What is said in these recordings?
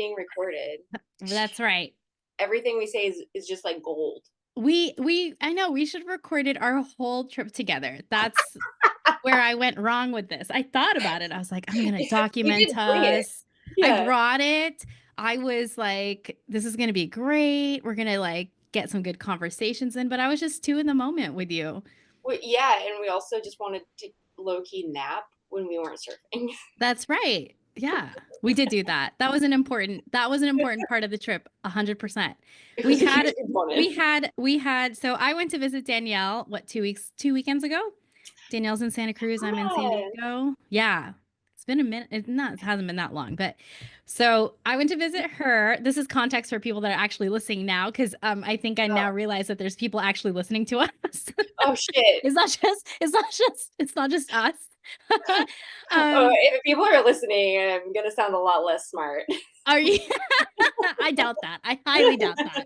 being recorded. That's right. Everything we say is just like gold. I know we should have recorded our whole trip together. That's where I went wrong with this. I thought about it. I was like, I'm gonna You document did bring it. us. I Yeah. brought it. I was like, this is gonna be great. We're gonna like get some good conversations in, but I was just too in the moment with you. Yeah, and we also just wanted to low key nap when we weren't surfing. That's right. Yeah. We did do that. That was an important part of the trip, 100%. It We was a huge had component. we had so I went to visit Danielle, what, 2 weekends ago? Danielle's in Santa Cruz, I'm in San Yeah. Diego. Yeah. It's been a minute. It hasn't been that long, but so I went to visit her. This is context for people that are actually listening now, because I think I now Oh, realize that there's people actually listening to us. oh shit. It's not just us. Oh, um, if people are listening, I'm gonna sound a lot less smart. are you? I doubt that. I highly doubt that.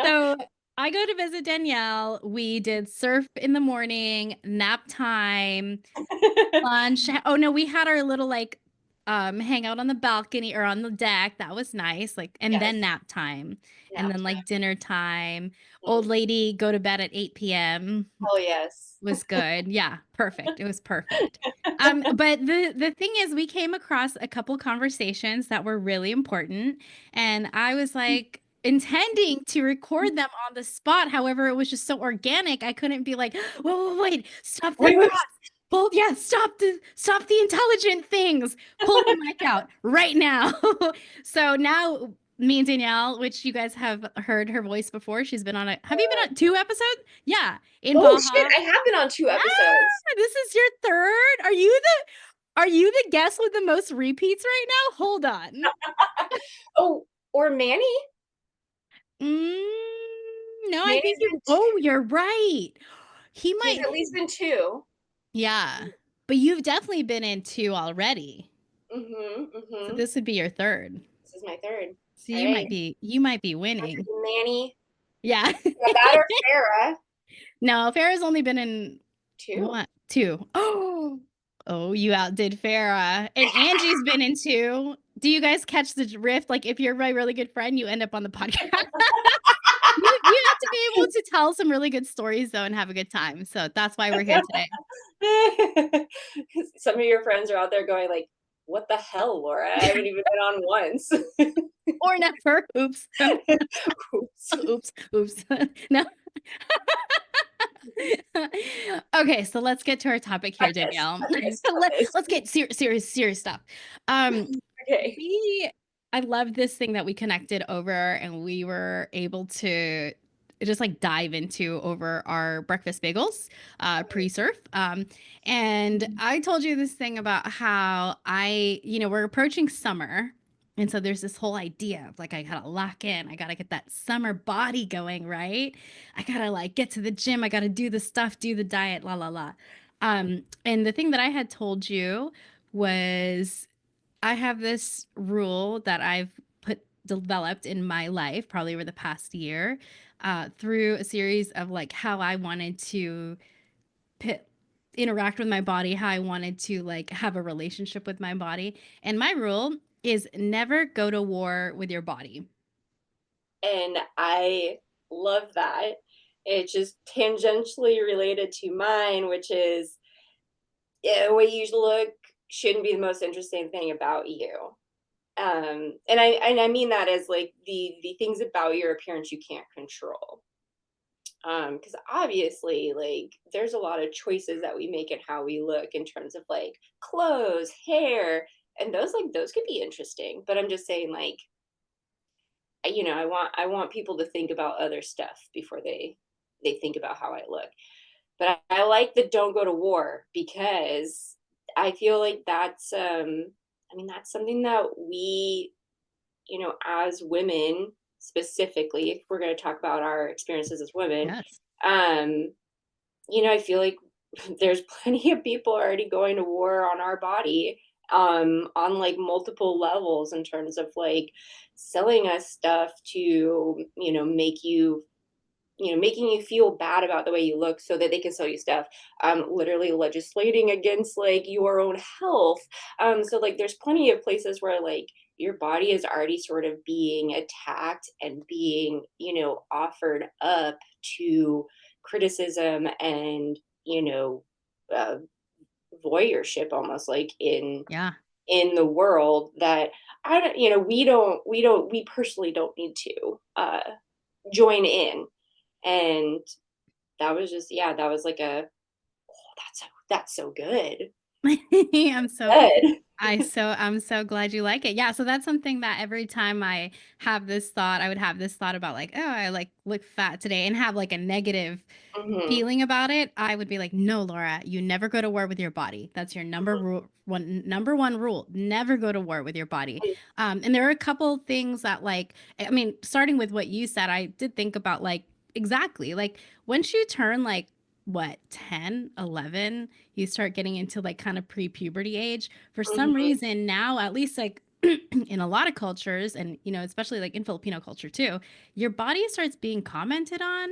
So I go to visit Danielle. We did surf in the morning, nap time, lunch. Oh no, we had our little like hangout on the balcony or on the deck. That was nice. Like, and Yes, then nap time. And nap then time. like dinner time. Old Mm. lady go to bed at 8 p.m. Oh yes. Was good. Yeah, perfect. It was perfect. But the thing is, we came across a couple conversations that were really important, and I was like intending to record them on the spot. However, it was just so organic. I couldn't be like, whoa, wait, stop the Wait, wait. thoughts. Pull, yeah, stop the intelligent things. Pull the mic out right now. So now me and Danielle, which you guys have heard her voice before, she's been on a, have you been on 2 episodes? Yeah, in Oh shit, Baja. I have been on two Ah, episodes. this is your third? Are you the guest with the most repeats right now? Hold on. Oh, or Manny? Mm, no, I think Manny's you been oh, you're right. He he's might at least been two. yeah. But you've definitely been in 2 already. Mm-hmm. So Mm-hmm. this would be your third. This is my third. So All you right. might be winning. Manny. Yeah. Yeah, that or Farah. No, Farrah's only been in Two. what? 2. Oh. Oh, you outdid Farrah. And Angie's been in 2. Do you guys catch the drift? Like, if you're my really good friend, you end up on the podcast. You have to be able to tell some really good stories though and have a good time. So that's why we're here today. Some of your friends are out there going like, "What the hell, Laura? I haven't even been on once." Or never. Oops. Oops. Oops. Oops. No. Okay, so let's get to our topic Got here, this. Danielle. Got this. Got this. Let's get serious stuff. Um, Okay. we I love this thing that we connected over and we were able to just like dive into over our breakfast bagels pre-surf. And I told you this thing about how we're approaching summer. And so there's this whole idea of like, I gotta lock in, I gotta get that summer body going, right? I gotta like get to the gym, I gotta do the stuff, do the diet, la la la. And the thing that I had told you was I have this rule that I've developed in my life probably over the past year through a series of like how I wanted to pit, interact with my body, how I wanted to like have a relationship with my body. And my rule is never go to war with your body. And I love that. It's just tangentially related to mine, which is the way you look shouldn't be the most interesting thing about you. And I mean that as like the things about your appearance you can't control. Because obviously, like, there's a lot of choices that we make in how we look in terms of like clothes, hair, and those could be interesting. But I'm just saying, like, I want people to think about other stuff before they think about how I look. But I like the don't go to war because I feel like that's something that we, as women specifically, if we're going to talk about our experiences as women, Yes. um, I feel like there's plenty of people already going to war on our body on like multiple levels in terms of like selling us stuff to, making you feel bad about the way you look so that they can sell you stuff, literally legislating against like your own health. So like there's plenty of places where like your body is already sort of being attacked and being, offered up to criticism and, uh, voyeurship almost like Yeah. in the world that I don't, we personally don't need to join in. And that was just, yeah, that was like that's so good. I'm so Good. I'm so glad you like it. Yeah, so that's something that every time I have this thought, I would have this thought about like, "Oh, I like look fat today," and have like a negative Hmm. feeling about it. I would be like, "No, Laura, you never go to war with your body. That's your number one rule. Never go to war with your body." And there are a couple things that like I mean, starting with what you said, I did think about like exactly like once you turn like what 10, 11, you start getting into like kind of pre-puberty age for some Hmm. reason now, at least like in a lot of cultures and especially like in Filipino culture too, your body starts being commented on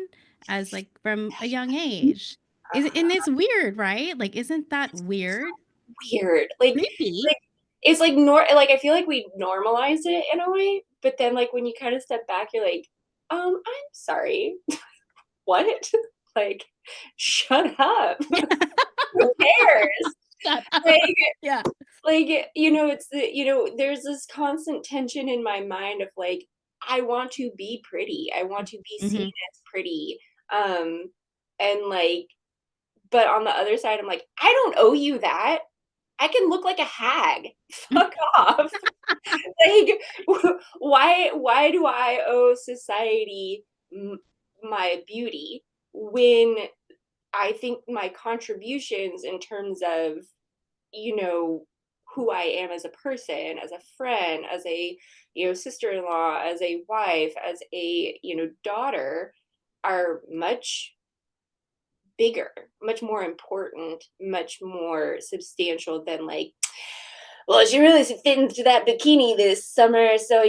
as like from a young age. And it's weird, right? Like isn't that weird? Weird. Creepy. Like it's like I feel like we normalize it in a way, but then like when you kind of step back, you're like, I'm sorry. What? Like, shut up. Who cares? Shut up. Like Yeah. it's there's this constant tension in my mind of like, I want to be pretty. I want to be seen Hmm. as pretty. Um, and like, but on the other side, I'm like, I don't owe you that. I can look like a hag. Fuck off. Like, why do I owe society my beauty when I think my contributions in terms of, you know, who I am as a person, as a friend, as a, sister-in-law, as a wife, as a, daughter are much bigger, much more important, much more substantial than like, well, she really fit into that bikini this summer, so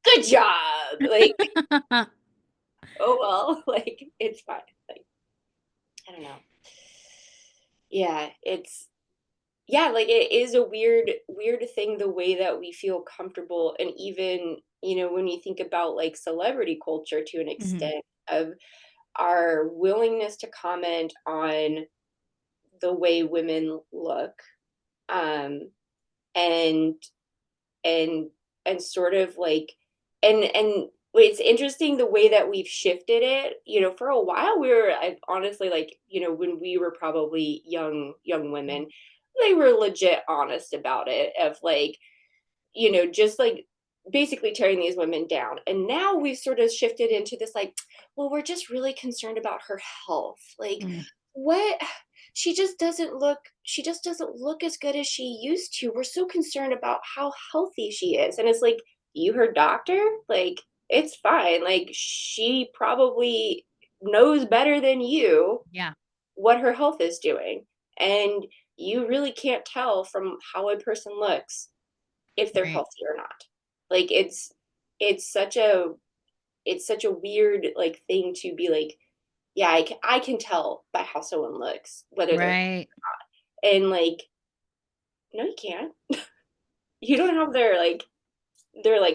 good job. Like, oh well, like it's fine. Like, I don't know. Yeah, it's yeah, like it is a weird thing the way that we feel comfortable and even, when you think about like celebrity culture to an Hmm. extent of our willingness to comment on the way women look, um and and sort of like and it's interesting the way that we've shifted it. For a while we were I honestly like, when we were probably young women, they were legit honest about it of like, just like basically tearing these women down. And now we've sort of shifted into this like, well, we're just really concerned about her health. Like, Mm. what? She just doesn't look as good as she used to. We're so concerned about how healthy she is. And it's like, you her doctor? Like, it's fine. Like, she probably knows better than you Yeah. what her health is doing. And you really can't tell from how a person looks if they're Right. healthy or not. Like it's such a it's such a weird like thing to be like, yeah, I can tell by how someone looks whether they're Right. and like no you can't. You don't have their Right.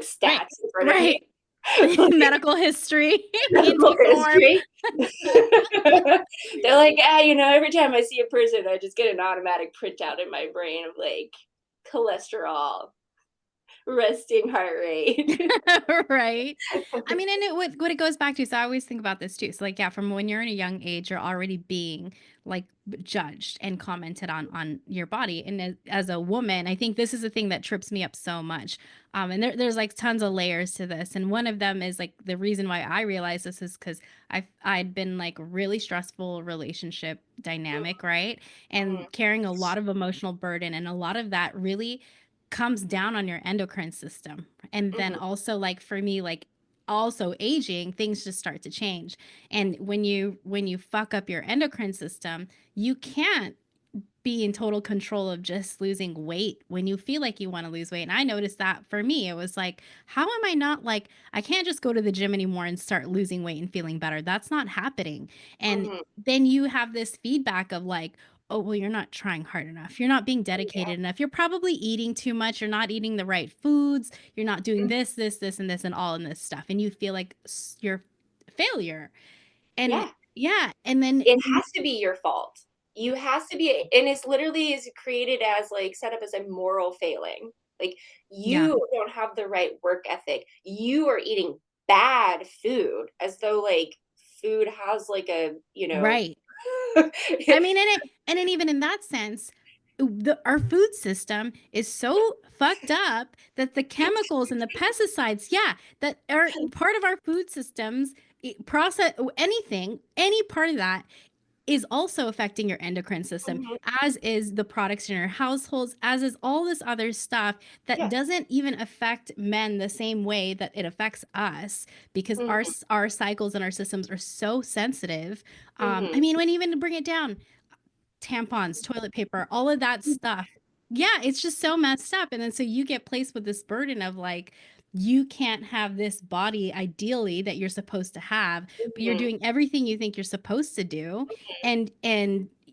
stats in front of you. Right. Like Medical history in medical book form. history. They're like, every time I see a person, I just get an automatic printout in my brain of like cholesterol, resting heart rate. Right. I mean, and what it goes back to, so I always think about this too. So like, yeah, from when you're in a young age, you're already being like judged and commented on your body. And as a woman, I think this is the thing that trips me up so much. And there's like tons of layers to this. And one of them is like the reason why I realize this is because I'd been like really stressful relationship dynamic, right? Mhm, And carrying a lot of emotional burden, and a lot of that really comes down on your endocrine system. And then mhm, also like for me like also aging, things just start to change. And when you fuck up your endocrine system, you can't be in total control of just losing weight when you feel like you want to lose weight. And I noticed that for me, it was like, how am I not like, I can't just go to the gym anymore and start losing weight and feeling better. That's not happening. And mhm, then you have this feedback of like, oh, well, you're not trying hard enough. You're not being dedicated enough. You're probably eating too much. You're not eating the right foods. You're not doing Mhm. this, this, this, and this, and all in this stuff. And you feel like you're a failure. And Yeah. yeah. And then, It has to be your fault. You has to be, and it's literally is created as like set up as a moral failing. Like yeah, you don't have the right work ethic. You are eating bad food as though like food has like a, right. I mean, and then even in that sense, our food system is so fucked up that the chemicals and the pesticides, yeah, that are part of our food systems, process anything, any part of that is also affecting your endocrine system, Mhm. as is the products in your households, as is all this other stuff that Yeah. doesn't even affect men the same way that it affects us because Mhm. our cycles and our systems are so sensitive. I Mhm. mean, when even to bring it down, tampons, toilet paper, all of that stuff. Yeah, it's just so messed up. And then so you get placed with this burden of like, you can't have this body ideally that you're supposed to have, but you're Mhm. doing everything you think you're supposed to do. And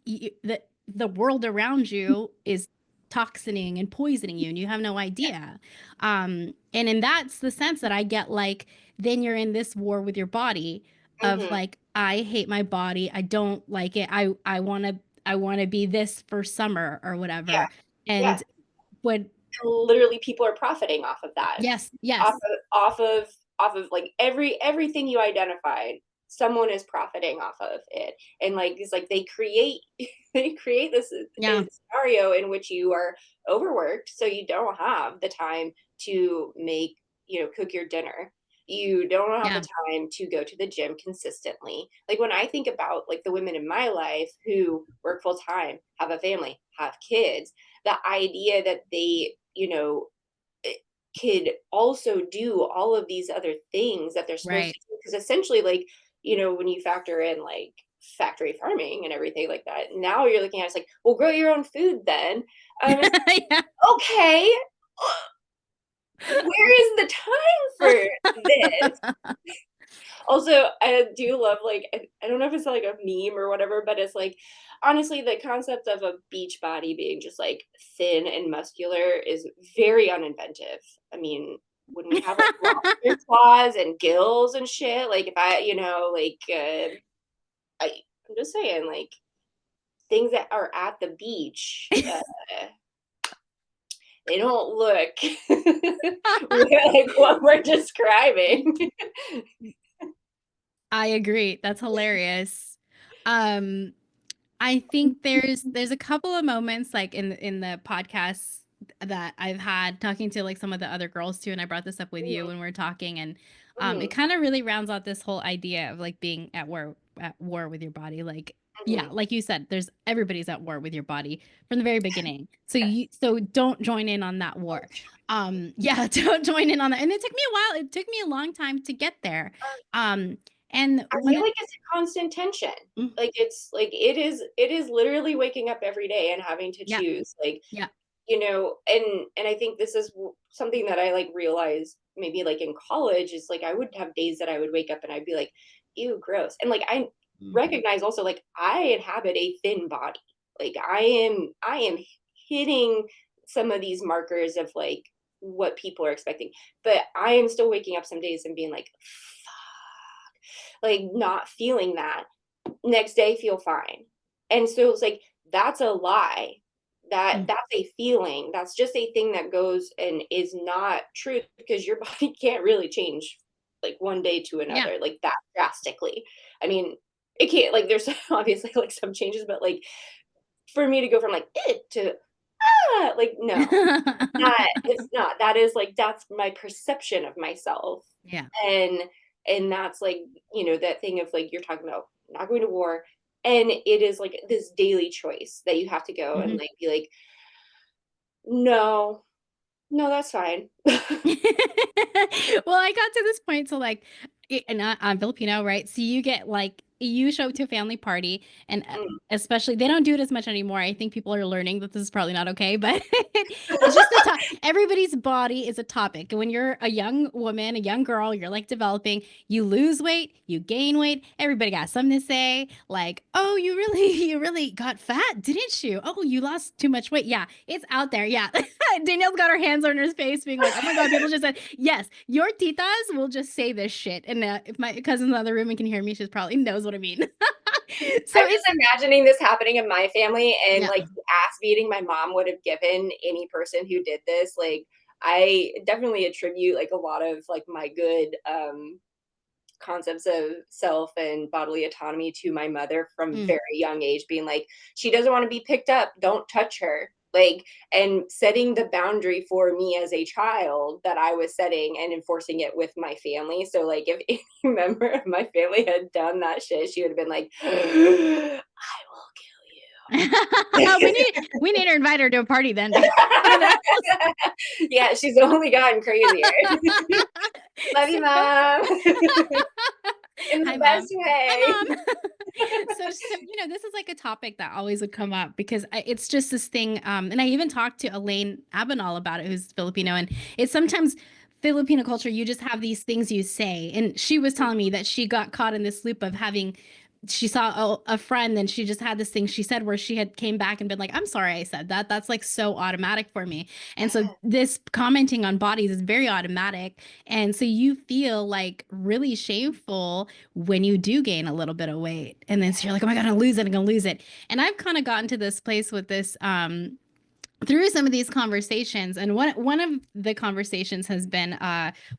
the world around you is toxining and poisoning you and you have no idea. And in that's the sense that I get like, then you're in this war with your body of Mhm. like, I hate my body. I don't like it. I want to be this for summer or Yeah. whatever. Yeah. And when, Literally people are profiting off of that. yes, Off yes, of like everything you identified, someone is profiting off of it. And like it's like they create they create this yeah, scenario in which you are overworked, so you don't have the time to make, cook your dinner. You don't have the yeah, time to go to the gym consistently. Like when I think about like the women in my life who work full time, have a family, have kids, the idea that they, could also do all of these other things that they're supposed right. to do. Because essentially, like, when you factor in like factory farming and everything like that, now you're looking at it's like, well, grow your own food then. It's Yeah. okay. Where is the time for this? Also, I do love like I don't know if it's like a meme or whatever, but it's like honestly the concept of a beach body being just like thin and muscular is very uninventive. I mean, when we have like lobster claws and gills and shit, like if I, I'm just saying like things that are at the beach, they don't look like what we're describing. I agree. That's hilarious. Um, I think there's a couple of moments like in the podcasts that I've had talking to like some of the other girls too, and I brought this up with you Mhm, when we are talking, and it mhm, kind of really rounds out this whole idea of like being at war with your body. Like yeah, mhm. like you said, there's everybody's at war with your body from the very beginning. So Yes. so don't join in on that war. Yeah, don't join in on that. And it took me a while. It took me a long time to get there. Um, and I when feel it like it's a constant tension. mm, Like, it's like it is literally waking up every day and having to yeah, choose, like, yeah. and I think this is something that I, like, realized maybe, like, in college is, like, I would have days that I would wake up and I'd be like, "Ew, gross." And, like, I Mhm. recognize also, like, I inhabit a thin body. Like, I am hitting some of these markers of, like, what people are expecting, but I am still waking up some days and being like, like not feeling that. Next day feel fine. And so it's like that's a lie. Mm, That's a feeling. That's just a thing that goes and is not true because your body can't really change like one day to yeah. another like that drastically. I mean, it can't like there's obviously like some changes, but like for me to go from like it to like no, not it's not. That is like that's my perception of myself. Yeah. And and that's like, that thing of like you're talking about not going to war. And it is like this daily choice that you have to go and Mhm. like be like, no, no, that's fine. Well, I got to this point, so like, and I'm Filipino, right? So you get like you show up to a family party, and Mm. especially they don't do it as much anymore. I think people are learning that this is probably not okay, but it's just everybody's body is a topic. When you're a young woman, a young girl, you're like developing, you lose weight, you gain weight, everybody got something to say, like, oh, you really got fat, didn't you? Oh, you lost too much weight. Yeah, it's out there. Yeah. Danielle's got her hands on her face, being like, oh my God, people just said, yes, your titas will just say this shit. And if my cousin's in the other room and can hear me, she probably knows what I mean. So I'm just it's, imagining this happening in my family and yeah. like the ass beating my mom would have given any person who did this. Like I definitely attribute like a lot of like my good concepts of self and bodily autonomy to my mother from Mm. very young age, being like, she doesn't want to be picked up, don't touch her. Like, and setting the boundary for me as a child that I was setting and enforcing it with my family. So, like, if any member of my family had done that shit, she would have been like, I will kill we you. need to invite her to a party then to find out. Yeah, she's only gotten crazier. Love you, So, mom. In the hi, best mom. way. Hi, mom. So this is like a topic that always would come up because it's just this thing. And I even talked to Elaine Abenal about it, who's Filipino, and it's sometimes Filipino culture. You just have these things you say, and she was telling me that she got caught in this loop of having. She saw a friend and she just had this thing she said where she had came back and been like, I'm sorry I said that. That's like so automatic for me. And so Yeah. this commenting on bodies is very automatic. And so you feel like really shameful when you do gain a little bit of weight. And then so you're like, oh my God, I'm gonna lose it, I'm gonna lose it. And I've kind of gotten to this place with this through some of these conversations. And one of the conversations has been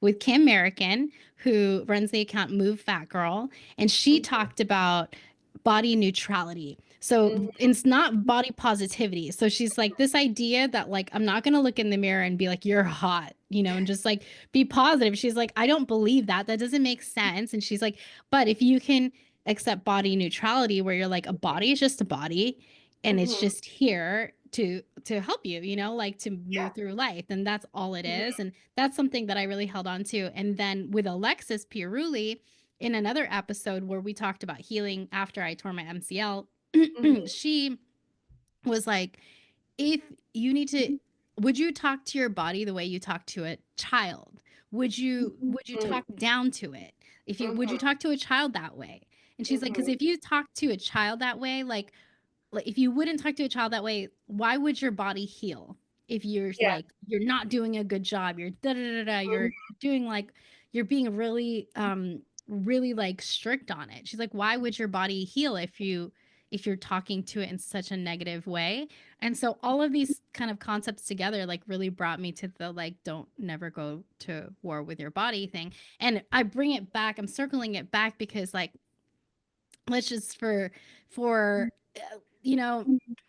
with Kim American, who runs the account Move Fat Girl. And she talked about body neutrality. So Mhm. it's not body positivity. So she's like, this idea that like, I'm not going to look in the mirror and be like, you're hot, and just like be positive. She's like, I don't believe that. That doesn't make sense. And she's like, but if you can accept body neutrality, where you're like, a body is just a body and it's Mhm. just here to help you, like to Yeah. move through life, and that's all it Mhm. is. And that's something that I really held on to. And then with Alexis Pieruli, in another episode where we talked about healing after I tore my MCL, Mhm. she was like, if you need to, would you talk to your body the way you talk to a child? Would you Mm. talk down to it? If you would you Mhm. talk to a child that way? And she's like, because Mhm. if you talk to a child that way, like if you wouldn't talk to a child that way, why would your body heal? If you're Yeah. like you're not doing a good job, you're da da da da, Mhm. you're doing like you're being really like strict on it. She's like, why would your body heal if you're talking to it in such a negative way? And so all of these kind of concepts together like really brought me to the like don't never go to war with your body thing. And I bring it back, I'm circling it back because like let's just for you know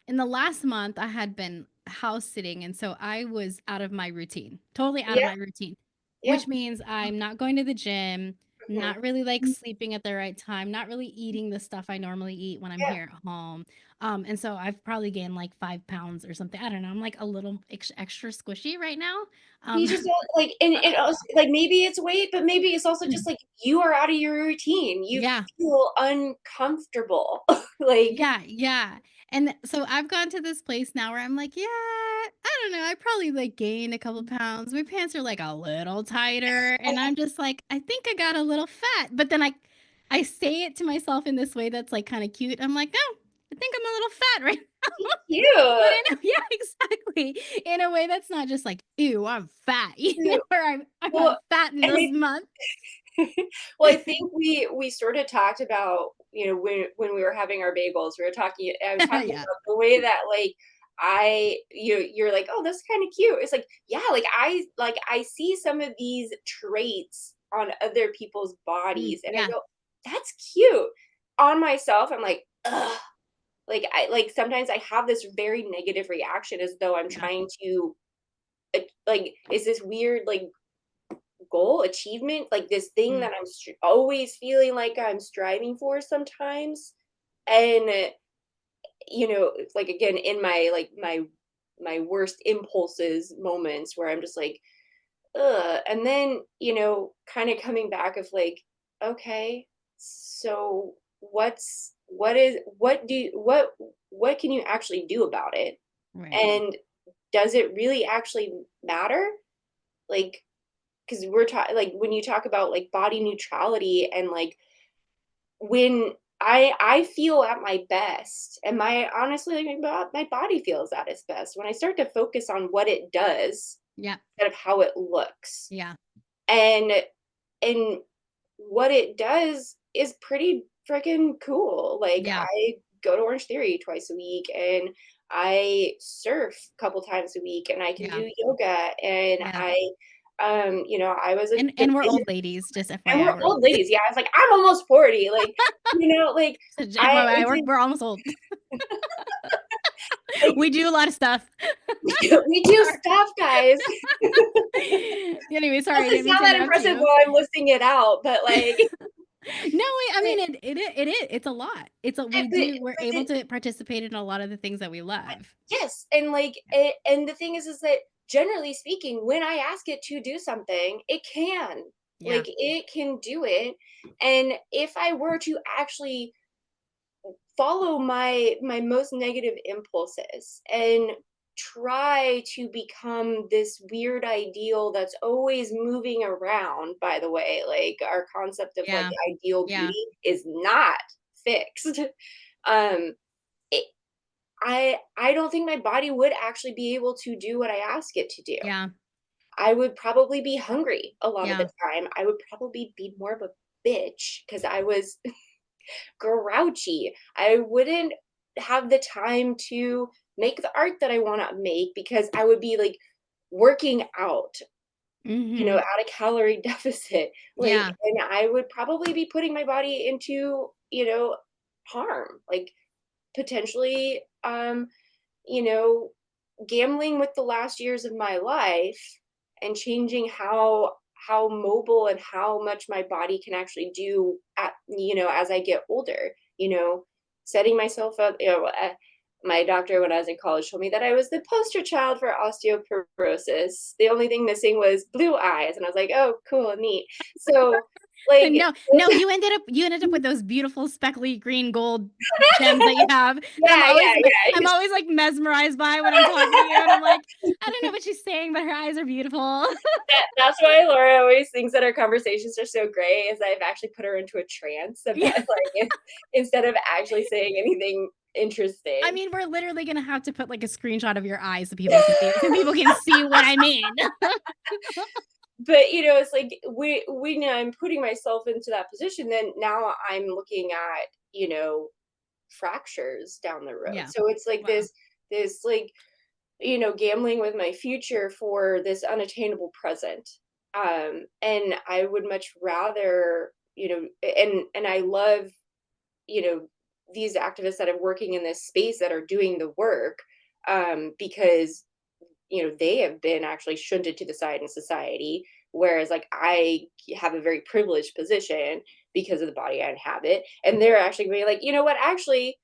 in the last month I had been house sitting, and so I was out of my routine, totally out of Yeah. my routine, Yeah. which means I'm not going to the gym, Mhm. not really like sleeping at the right time, not really eating the stuff I normally eat when I'm Yeah. here at home. And so I've probably gained like 5 pounds or something. I don't know, I'm like a little extra squishy right now. You um just don't like, and also, like, maybe it's weight, but maybe it's also just, like, you are out of your routine. You yeah. feel uncomfortable. Like, Yeah, yeah. And so I've gone to this place now where I'm like, yeah, I don't know. I probably like gained a couple pounds. My pants are like a little tighter. And I'm just like, I think I got a little fat. But then I say it to myself in this way that's like kind of cute. I'm like, no, I think I'm a little fat right but cute. in a, yeah, exactly. In a way that's not just like, ew, I'm fat, Cute. or I'm Well, fat in and this I month. well, I think we sort of talked about, when we were having our bagels, I was talking Yeah. about the way that, like, you're like, "Oh, that's kinda cute." It's like, yeah, I see some of these traits on other people's bodies, and I Yeah. go, "That's cute." On myself, I'm like, "Ugh." Sometimes I have this very negative reaction as though I'm Yeah. trying to, like, is this weird, like, goal, achievement, like this thing Mm, that always feeling like I'm striving for sometimes. And it's like, again, in my worst impulses moments where I'm just like, ugh. And then, kind of coming back of like, okay, so what can you actually do about it? Right. And does it really actually matter? Like, because we're talking, like, when you talk about like body neutrality, and like, when I feel at my best, and my honestly, like, my body feels at its best when I start to focus on what it does Yeah. instead of how it looks. Yeah. And and what it does is pretty freaking cool. Like, Yeah. I go to Orange Theory twice a week, and I surf a couple times a week, and I can Yeah. do yoga, and Yeah. I was a And we're old ladies, just and FYI, we're we're old old ladies. Yeah, I was like, I'm almost 40. Like, like, ladies. I FYI, it's we're almost old. like We do a lot of stuff. we do Sorry. stuff, guys. Anyway, sorry, I Doesn't didn't mean sound to that interrupt impressive you. while I'm listing it out, but like, No, I but, mean it is. It's a lot. It's a we but, do we're but able to participate in a lot of the things that we love. yes, and like, Yeah. and the thing is that generally speaking, when I ask it to do something, it can. Yeah. Like, it can do it. And if I were to actually follow my most negative impulses and try to become this weird ideal that's always moving around, by the way, like, our concept of like Yeah. ideal Yeah. beauty is not fixed. um it, I don't think my body would actually be able to do what I ask it to do. Yeah. I would probably be hungry a lot of the Yeah. time. I would probably be more of a bitch because I was grouchy. I wouldn't have the time to make the art that I want to make because I would be like working out, Mhm. at a calorie deficit. Like, Yeah. and I would probably be putting my body into, harm, like, potentially, you know, gambling with the last years of my life and changing how mobile and how much my body can actually do as I get older, setting myself up, my doctor when I was in college told me that I was the poster child for osteoporosis. The only thing missing was blue eyes, and I was like, "Oh, cool, neat." So, like, No, no, you ended up with those beautiful speckly green gold gems that you have that yeah, yeah, I'm yeah. always, like, mesmerized by when I'm talking to you, and I'm like, "I don't know what she's saying, but her eyes are beautiful." That's why Laura always thinks that our conversations are so great, is I've actually put her into a trance Yeah. about, like, instead of actually saying anything I interesting. mean, we're literally gonna have to put, like, a screenshot of your eyes so people can see what I mean. But, it's like, when I'm putting myself into that position, then now I'm looking at, fractures down the road. Yeah. So it's like Wow. this, like, gambling with my future for this unattainable present. And I would much rather, and I love, you know, these activists that are working in this space that are doing the work, because, they have been actually shunted to the side in society. Whereas, like, I have a very privileged position because of the body I inhabit. And they're actually being like, you know what, actually,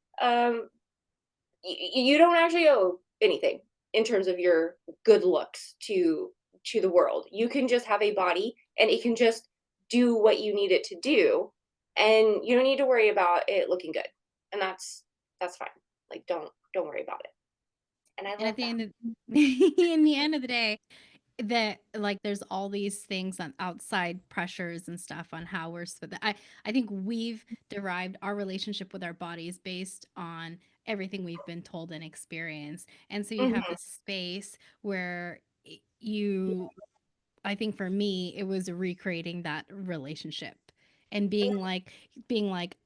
you don't actually owe anything in terms of your good looks to the world. You can just have a body, and it can just do what you need it to do, and you don't need to worry about it looking good. And that's fine. Like, don't worry about it. And I And love at the that. end of in the end of the day, that like there's all these things on outside pressures and stuff on how we're I think we've derived our relationship with our bodies based on everything we've been told and experienced. And so you have Mhm. this space where you I think for me, it was recreating that relationship and being like,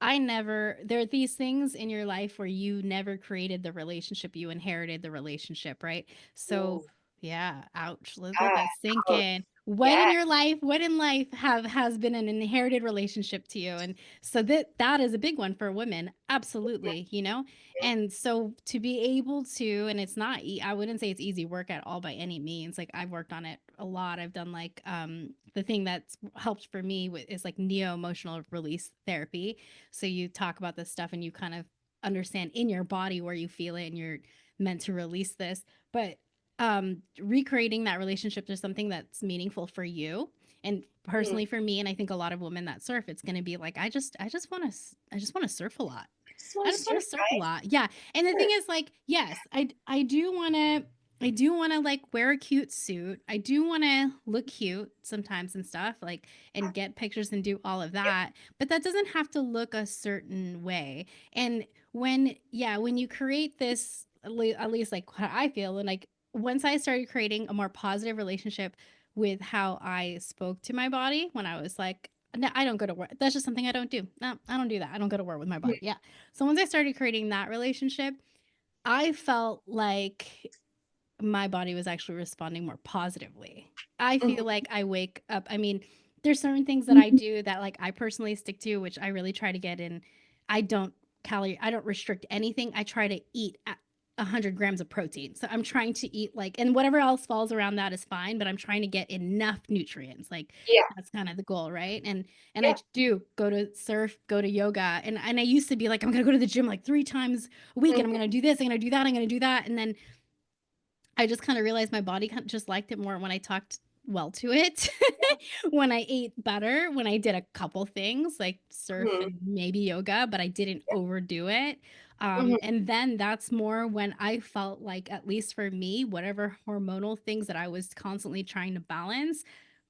I never there are these things in your life where you never created the relationship, you inherited the relationship, right? So Ooh, yeah, ouch. Let yeah, that sink ouch. in. Yeah. What in life has been an inherited relationship to you? And so that is a big one for women. Absolutely, you know? And so to be able to, and it's not, I wouldn't say it's easy work at all by any means. Like I've worked on it a lot. I've done like the thing that's helped for me is like neo emotional release therapy. So you talk about this stuff and you kind of understand in your body where you feel it and you're meant to release this. But recreating that relationship to something that's meaningful for you And Mhm. personally for me, and I think a lot of women that surf, it's going to be like, I just want to surf a lot. Just want I to just want surf, to surf a guys. lot. Yeah. And the thing Sure. is like, yes, I do want to like wear a cute suit. I do want to look cute sometimes and stuff like and get pictures and do all of Yep. that, but that doesn't have to look a certain way. And when you create this, at least like how I feel, and like once I started creating a more positive relationship with how I spoke to my body when I was like, no, I don't go to work. That's just something I don't do. No, I don't do that. I don't go to work with my Mhm. body. Yeah. So once I started creating that relationship, I felt like my body was actually responding more positively. I feel Mhm. like I wake up. I mean, there's certain things that I Mhm. do that like I personally stick to, which I really try to get in. I don't I don't restrict anything. I try to eat 100 grams of protein. So I'm trying to eat like, and whatever else falls around that is fine, but I'm trying to get enough nutrients. Like Yeah. that's kind of the goal, right? And I Yeah. do go to surf, go to yoga, and I used to be like, I'm gonna go to the gym like 3 times a week, and I'm Mhm. gonna do this, I'm gonna do that, I'm gonna do that, and then I just kind of realized my body kind of just liked it more when I talked well to it. When I ate better, when I did a couple things like surf Mhm. and maybe yoga, but I didn't overdo it. Mhm. And then that's more when I felt like, at least for me, whatever hormonal things that I was constantly trying to balance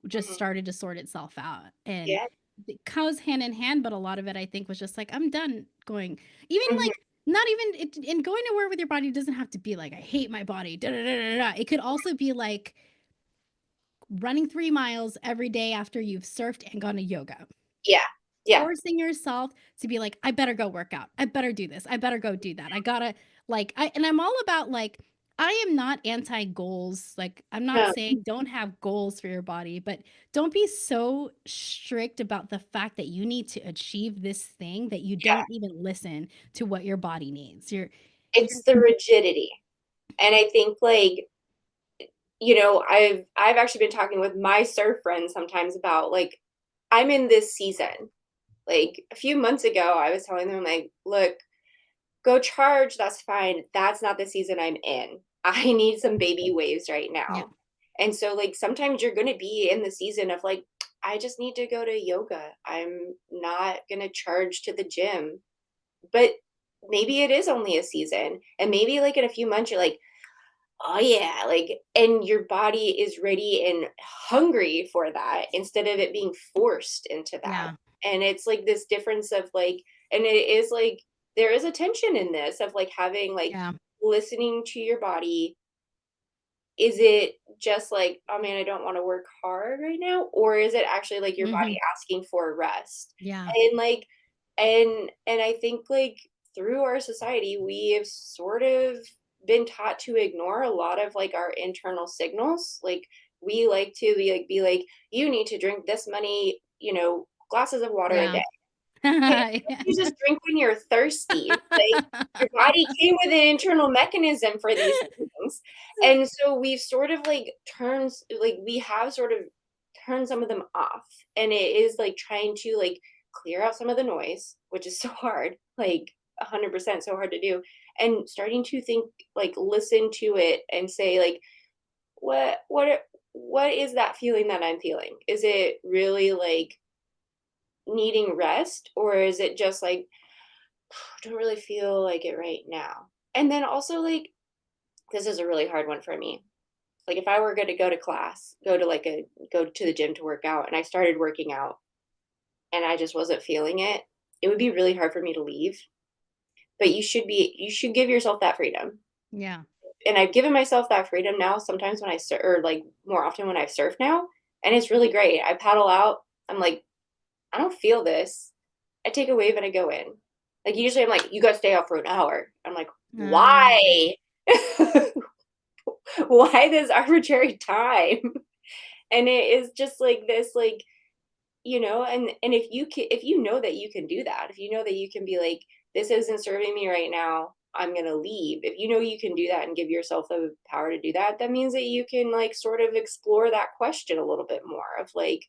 just Mhm. started to sort itself out. And Yeah. it goes hand in hand, but a lot of it I think was just like, I'm done going, even Mhm. like not even it, and going to work with your body doesn't have to be like I hate my body. Da, da, da, da, da. It could also be like running 3 miles every day after you've surfed and gone to yoga. Yeah. Yeah. Forcing yourself to be like, I better go work out. I better do this. I better go do that. I gotta like I and I'm all about like I am not anti goals. Like I'm not No. saying don't have goals for your body, but don't be so strict about the fact that you need to achieve this thing that you Yeah. don't even listen to what your body needs. You're It's the rigidity. And I think like, I've actually been talking with my surf friends sometimes about like I'm in this season. Like a few months ago, I was telling them like, look, go charge, that's fine. That's not the season I'm in. I need some baby waves right yeah. now. And so like sometimes you're going to be in the season of like I just need to go to yoga. I'm not going to charge to the gym. But maybe it is only a season. And maybe like in a few months you're like, "Oh yeah," like and your body is ready and hungry for that instead of it being forced into that. Yeah. And it's like this difference of like and it is like there is a tension in this of like having like Yeah. listening to your body. Is it just like, "Oh man, I don't wanna work hard right now," or is it actually like your body Mhm. asking for rest? Yeah. And like and I think like through our society, we have sort of been taught to ignore a lot of like our internal signals. Like we like to be like, "You need to drink this many, glasses of water a Yeah. day." Hey, Yeah. you just drink when you're thirsty. Like, your body came with an internal mechanism for these things. And so we've sort of like we have sort of turned some of them off. And it is like trying to like clear out some of the noise, which is so hard, like 100% so hard to do. And starting to think, like, listen to it and say, like, what is that feeling that I'm feeling? Is it really like needing rest, or is it just like don't really feel like it right now? And then also like this is a really hard one for me. Like if I were going to go to class, go to the gym to work out and I started working out and I just wasn't feeling it, it would be really hard for me to leave. But you should give yourself that freedom. Yeah. And I've given myself that freedom now sometimes when I surf or like more often when I surf now, and it's really great. I paddle out, I'm like I don't feel this. I take a wave and I go in. Like usually I'm like, you gotta stay out for an hour. I'm like, Uh, why? Why this arbitrary time? And it is just like this, like, and if you know that you can do that, if you know that you can be like, this isn't serving me right now, I'm gonna leave. If you know you can do that and give yourself the power to do that, that means that you can like sort of explore that question a little bit more of like,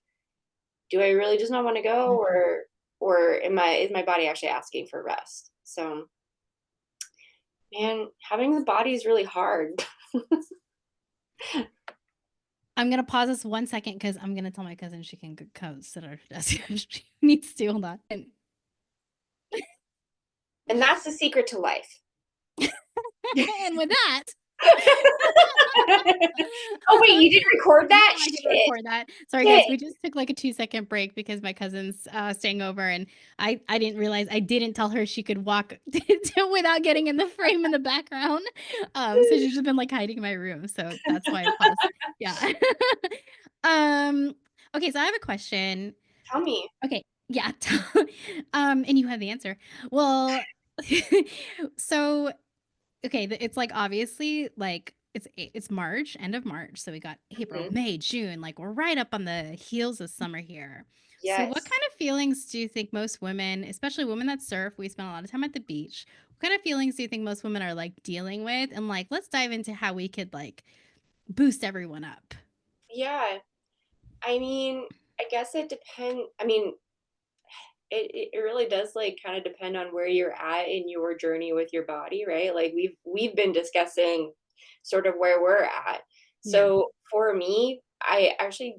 do I really just not want to go mhm. or is my body actually asking for rest? So, man, having the body is really hard. I'm gonna pause this 1 second because I'm gonna tell my cousin she can come sit at her desk if she needs to. Hold on. And that's the secret to life. And with that, Oh wait, you didn't record no, that? I didn't Shit. record that. Sorry, guys. Shit. We just took like a 2 second break because my cousin's staying over, and I didn't realize I didn't tell her she could walk without getting in the frame in the background. So she's just been like hiding in my room. So that's why I paused. Yeah. um. Okay, so I have a question. Tell me. Okay. Yeah. And you have the answer. Well, so okay, it's like obviously like it's March, end of March. So we got April, Mhm. May, June, like we're right up on the heels of summer here. So what Yes. kind of feelings do you think most women, especially women that surf, we spend a lot of time at the beach. What kind of feelings do you think most women are like dealing with? And like let's dive into how we could like boost everyone up. Yeah. I mean, I guess it depends. I mean, it really does like kind of depend on where you're at in your journey with your body, right? Like we've been discussing sort of where we're at. Yeah. So for me, I actually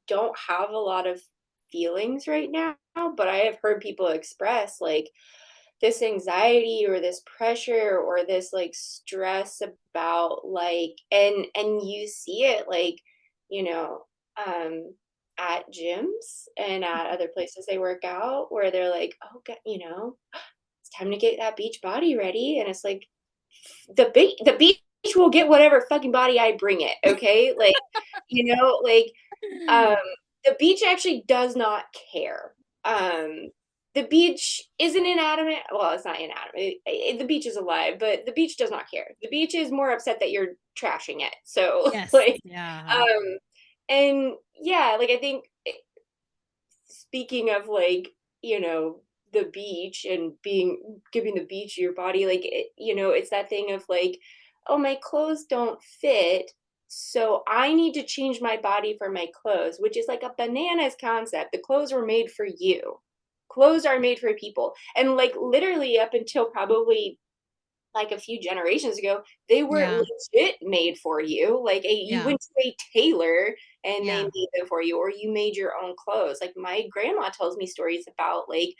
don't have a lot of feelings right now, but I have heard people express like this anxiety or this pressure or this like stress about like and you see it like you know um at gyms and at other places they work out where they're like oh God, it's time to get that beach body ready and it's like the beach will get whatever fucking body I bring it, okay, like like um, the beach actually does not care. Um, the beach isn't inanimate. Well, it's not inanimate. The beach is alive, but the beach does not care. The beach is more upset that you're trashing it. So, Yes. like, Yeah. um, and yeah, like I think speaking of like, the beach and being giving the beach your body, like it's that thing of like, oh, my clothes don't fit. So I need to change my body for my clothes, which is like a bananas concept. The clothes were made for you. Clothes are made for people. And like literally up until probably like a few generations ago, they were Yeah. legit made for you. Like you Yeah. went to a tailor and they Yeah. made them for you, or you made your own clothes. Like my grandma tells me stories about like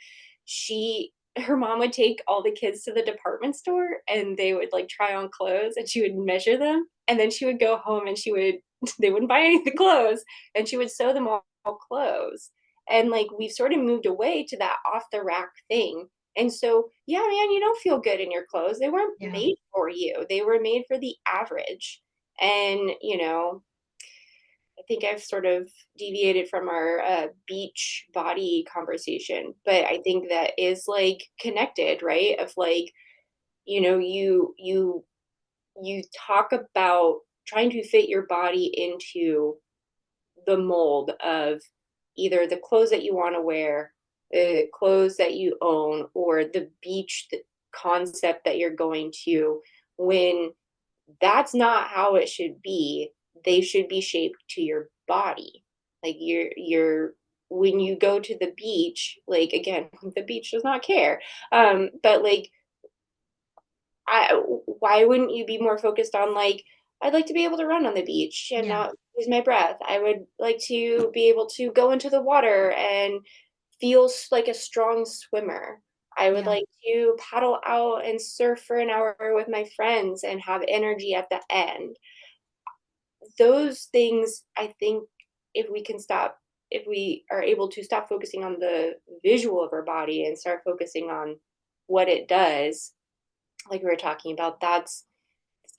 her mom would take all the kids to the department store and they would like try on clothes and she would measure them and then she would go home and she would they wouldn't buy any of the clothes and she would sew them all clothes. And like we've sort of moved away to that off the rack thing, and so, yeah, man, you don't feel good in your clothes. They weren't Yeah. made for you. They were made for the average. And, I think I've sort of deviated from our beach body conversation, but I think that is like connected, right? Of like, you talk about trying to fit your body into the mold of either the clothes that you want to wear, the clothes that you own, or the beach concept that you're going to, when that's not how it should be. They should be shaped to your body. Like when you go to the beach, like again, the beach does not care. But like why wouldn't you be more focused on like I'd like to be able to run on the beach and Yeah. not lose my breath. I would like to be able to go into the water and feel like a strong swimmer. I would Yeah. like to paddle out and surf for an hour with my friends and have energy at the end. Those things, I think, if we are able to stop focusing on the visual of our body and start focusing on what it does, like we were talking about, it's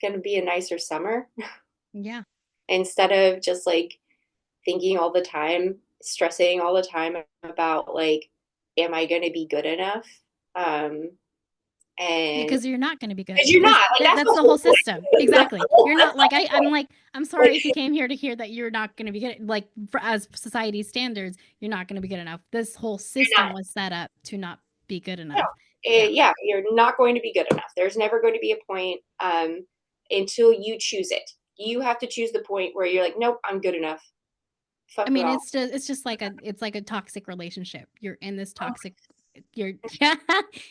going to be a nicer summer Yeah. instead of just like thinking all the time, stressing all the time about like, am I going to be good enough? Um, Yeah, and because you're not going to be good because enough. you're not, like, that's That's the the whole whole point. system. That's Exactly. You're that's not the like whole I'm point. like I'm Like, sorry if you came here to hear that you're not going to be good. Like as society standards, you're not going to be good enough. This whole you're system not, was set up to not be good no, enough. Yeah. yeah, you're not going to be good enough. There's never going to be a point until you choose it. You have to choose the point where you're like, nope, I'm good enough. I Fuck mean, off. it's just like a toxic relationship. You're in this toxic you're yeah,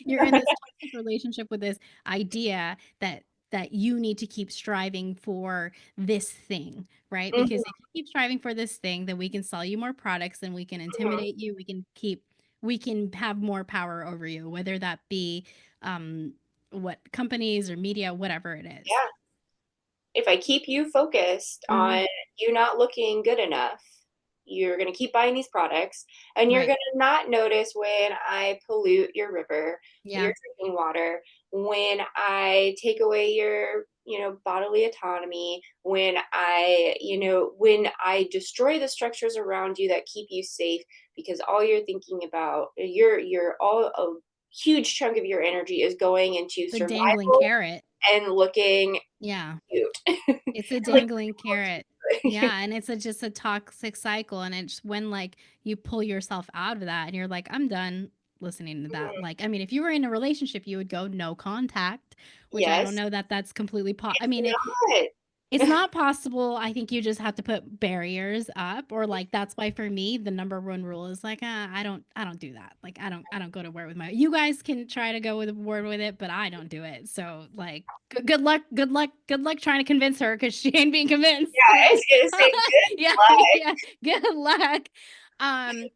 you're in this toxic relationship with this idea that that you need to keep striving for this thing, right? Because Mhm, if you keep striving for this thing, then we can sell you more products and we can mhm. intimidate you. We can have more power over you, whether that be um, what companies or media, whatever it is. Yeah. If I keep you focused Hmm. on you not looking good enough, you're going to keep buying these products and you're Right. going to not notice when I pollute your river, Yeah. your drinking water, when I take away your, bodily autonomy, when I destroy the structures around you that keep you safe because all you're thinking about, you're all a huge chunk of your energy is going into The dangling survival carrot. and looking Yeah. cute. It's a Like, dangling carrot. Yeah, and it's just a toxic cycle, and it's when, like, you pull yourself out of that and you're like, "I'm done listening to that." mhm, Like, I mean, if you were in a relationship, you would go no contact, which I don't yes, know that that's completely I it's mean, it's not. not possible. I think you just have to put barriers up, or like that's why for me the number one rule is like, I don't do that. Like I don't go to war with my. You guys can try to go with war with it, but I don't do it. So like, good luck, good luck trying to convince her because she ain't being convinced. Yeah, I Like, was gonna say good yeah, luck. yeah, good luck. Um,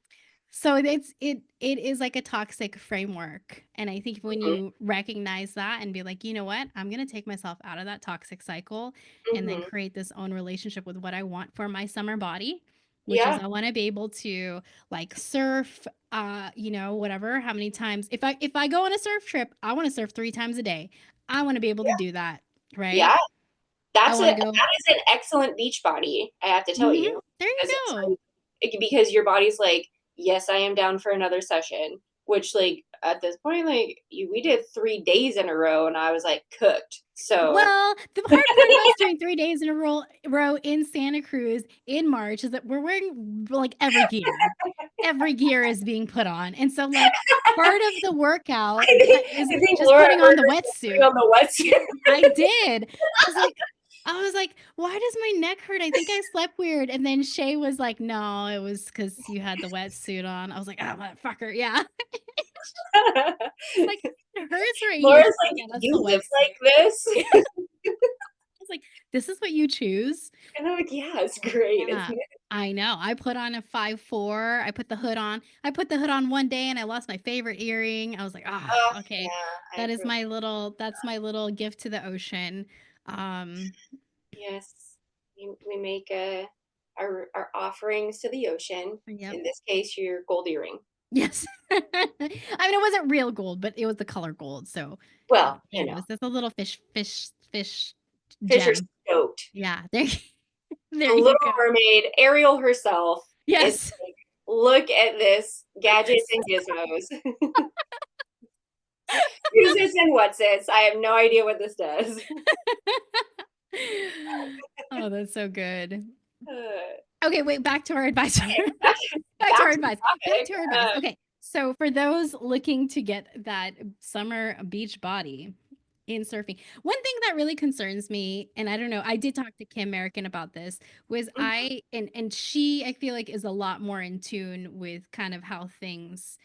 so it is like a toxic framework. And I think when Mhm, you recognize that and be like, you know what, I'm gonna take myself out of that toxic cycle and then mhm. create this own relationship with what I want for my summer body, which is Yeah, I want to be able to like surf, whatever, how many times if I go on a surf trip, I want to surf 3 times a day. I want to be able to do that, right? yeah. I want to go. That is an excellent beach body, I have to tell Mhm. you, There you go. because your body's like, "Yes, I am down for another session," which, like, at this point, like, you we did 3 days in a row, and I was, like, cooked, so Well, the hard part of us doing 3 days in a row in Santa Cruz in March is that we're wearing, like, every gear. Every gear is being put on, and so, like, part of the workout is I think just Laura putting on the ordered something wetsuit. on the wetsuit. I did. I was like, "Why does my neck hurt? I think I slept weird." And then Shay was like, "No, it was because you had the wetsuit on." I was like, "Oh, motherfucker, yeah." It's like, "It hurts right here." She's Laura's like, like, "Yeah, that's the "You live wetsuit." like this?" I was like, "This is what you choose?" And I'm like, "Yeah, it's great, Yeah, isn't it?" I know. I put on a 5'4". I put the hood on. I put the hood on one day and I lost my favorite earring. I was like, "Ah, Oh, okay. yeah, I That is feel that's my little gift to the ocean." Um, yes. We make, our offerings to the ocean. yep. In this case, your gold earring. Yes. I mean, it wasn't real gold, but it was the color gold. So, Well, it was just a little fish fish are gem. stoked. Yeah, there, The there you Little go. Mermaid, Ariel herself, is Yes. like, "Look at this gadgets and gizmos. Use this and what's this? I have no idea what this does." Oh, that's so good. Uh, Okay, wait, back to our advice. okay, back Back to back our to the advice. Back topic. to our advice. Okay. So for those looking to get that summer beach body in surfing, one thing that really concerns me, and I don't know, I did talk to Kim American about this, was Mhm, and she I feel like is a lot more in tune with kind of how things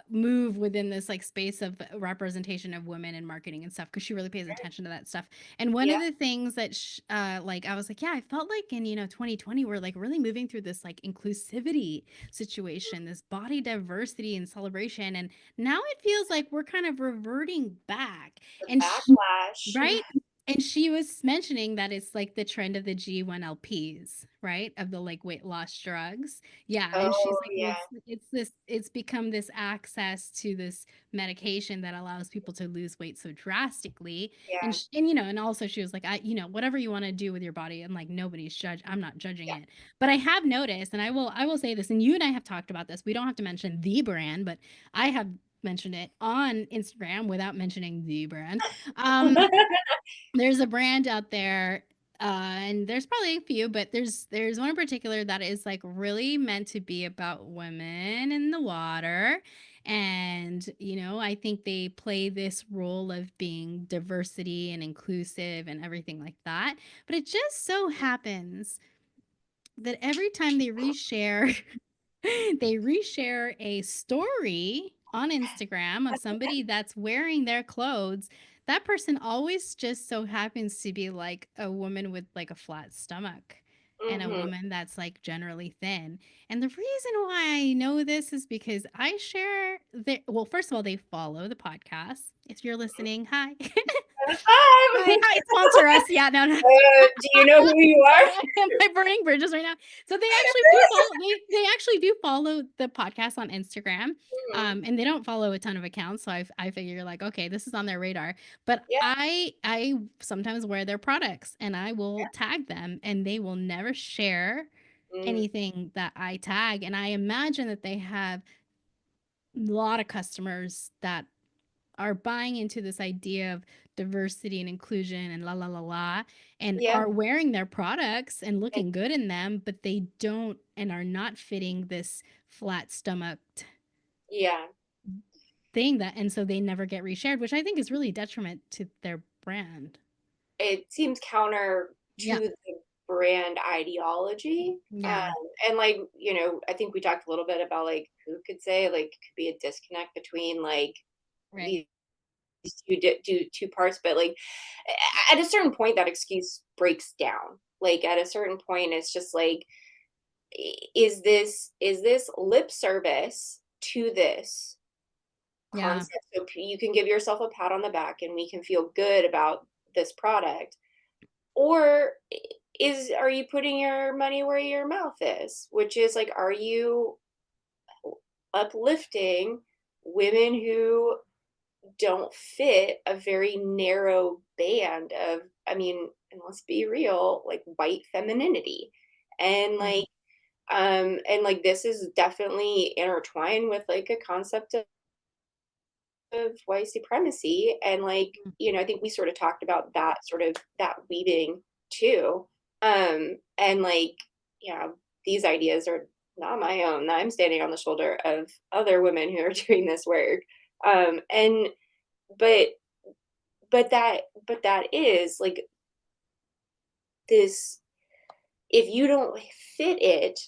move within this like space of representation of women in marketing and stuff because she really pays attention to that stuff. And one yeah, of the things that like I was like, yeah, I felt like in 2020 we're like really moving through this like inclusivity situation, this body diversity and celebration, and now it feels like we're kind of reverting back. the And backlash. right? And she was mentioning that it's like the trend of the G1LPs, right? Of the like weight loss drugs. Yeah. And she's Oh, like, well, yeah, it's become this access to this medication that allows people to lose weight so drastically. And, yeah, and also she was like, whatever you want to do with your body, and like I'm not judging yeah. it. But I have noticed, and I will say this, and you and I have talked about this. We don't have to mention the brand, but I have mentioned it on Instagram without mentioning the brand. Um, there's a brand out there, and there's probably a few, but there's one in particular that is like really meant to be about women in the water. And I think they play this role of being diversity and inclusive and everything like that. But it just so happens that every time they reshare they reshare a story on Instagram of somebody that's wearing their clothes, that person always just so happens to be like a woman with like a flat stomach and a Mm-hmm. woman that's like generally thin. And the reason why I know this is because I share the, well, first of all, they follow the podcast. If you're listening, hi. Hi, Hi. hi, sponsor us. Yeah, no, no. Do you know who you are? My burning bridges right now. So they actually do follow. They actually do follow the podcast on Instagram, Mhm. and they don't follow a ton of accounts. So I figure like, okay, this is on their radar. But Yeah. I sometimes wear their products, and I will tag them, and they will never share Mm, anything that I tag. And I imagine that they have a lot of customers that are buying into this idea of diversity and inclusion and la la la la and yeah. are wearing their products and looking good in them, but they don't and are not fitting this flat stomached Yeah. thing that and so they never get reshared, which I think is really detriment to their brand. It seems counter Yeah. to the brand ideology. Yeah. And like, I think we talked a little bit about like who could say like could be a disconnect between like Right. these two parts, but like at a certain point that excuse breaks down. Like at a certain point, it's just like, is this lip service to this Yeah. concept? So you can give yourself a pat on the back and we can feel good about this product, or are you putting your money where your mouth is, which is like, are you uplifting women who don't fit a very narrow band of, I mean, and let's be real, like white femininity. And Yeah. like this is definitely intertwined with like a concept of white supremacy. And like, I think we sort of talked about that sort of that weaving too. And like, yeah, these ideas are not my own. I'm standing on the shoulder of other women who are doing this work. And but but that is like this, if you don't fit it,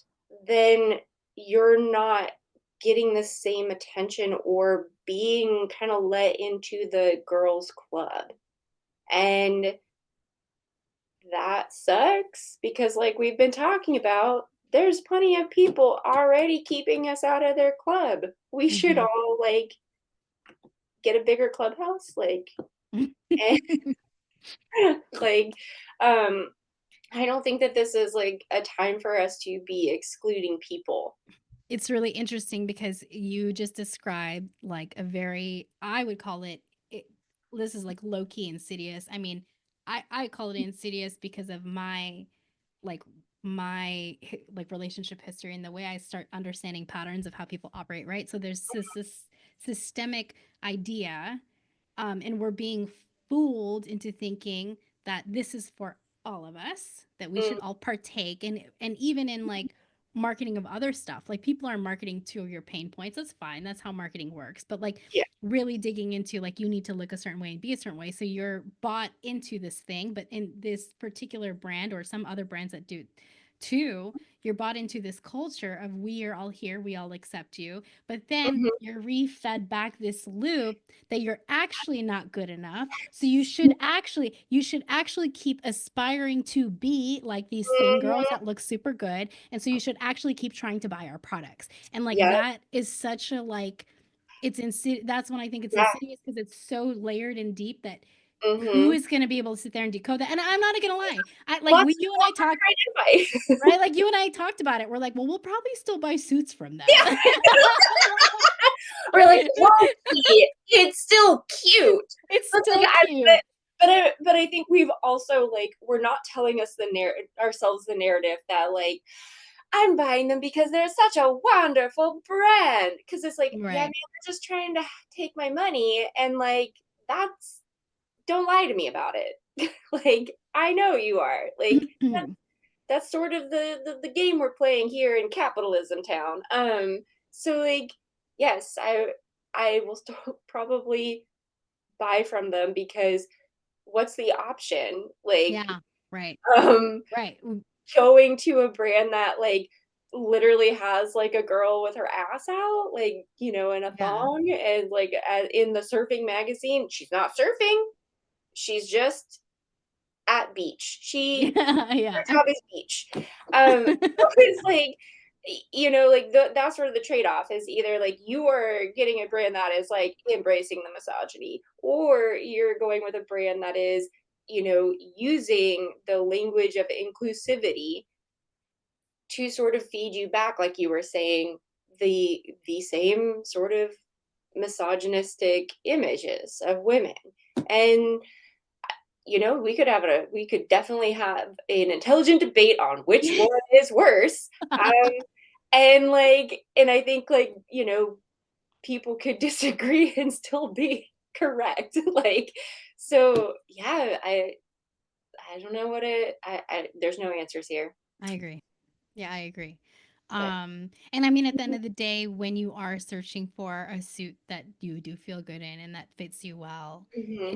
then you're not getting the same attention or being kind of let into the girls club. And that sucks because like we've been talking about, there's plenty of people already keeping us out of their club. We should Mm-hmm. all like get a bigger clubhouse, like, and like um I don't think that this is like a time for us to be excluding people. It's really interesting because you just described like a very, I would call it, this is like low key insidious. I mean, I call it insidious because of my like like relationship history and the way I start understanding patterns of how people operate, right? So there's this systemic idea, and we're being fooled into thinking that this is for all of us, that we should Mm, all partake, and even in like marketing of other stuff, like people are marketing to your pain points. That's fine, that's how marketing works. But like yeah. really digging into like you need to look a certain way and be a certain way, so you're bought into this thing. But in this particular brand or some other brands that do too, you're bought into this culture of we are all here, we all accept you, but then Mhm. you're re-fed back this loop that you're actually not good enough. So you should actually keep aspiring to be like these thin girls Mhm. that look super good. And so you should actually keep trying to buy our products. And like Yeah. that is such a like that's when I think it's Yeah. insidious because it's so layered and deep that who Mhm. is going to be able to sit there and decode that? And I'm not going to lie. I like we Lots of you and I lots talked, of great advice. right? Like you and I talked about it. We're like, well, we'll probably still buy suits from them. Yeah. We're like, "Loki, it's still cute." It's But, like, still cute. but I think we've also, like, we're not telling us ourselves the narrative that, like, "I'm buying them because they're such a wonderful brand." Because it's like, "Yeah, man, Right. they're just trying to take my money," and, like, that's, don't lie to me about it. Like, I know you are. Like, that's sort of the game we're playing here in capitalism town. So like, yes, I will still probably buy from them because what's the option? Like, Yeah. Right. um, Right. going to a brand that like literally has like a girl with her ass out, like, in a Yeah. thong, and like in the surfing magazine, she's not surfing, she's just at beach. Yeah. Her Yeah. job is beach. So it's like, like that's sort of the trade-off is either like you are getting a brand that is like embracing the misogyny, or you're going with a brand that is, using the language of inclusivity to sort of feed you back, like you were saying, the same sort of misogynistic images of women. And we could definitely have an intelligent debate on which one is worse. Um, and I think like, people could disagree and still be correct. Like, so yeah, I don't know what there's no answers here, I agree. Yeah, I agree. but And I mean, at the end of the day, when you are searching for a suit that you do feel good in and that fits you well, mhm.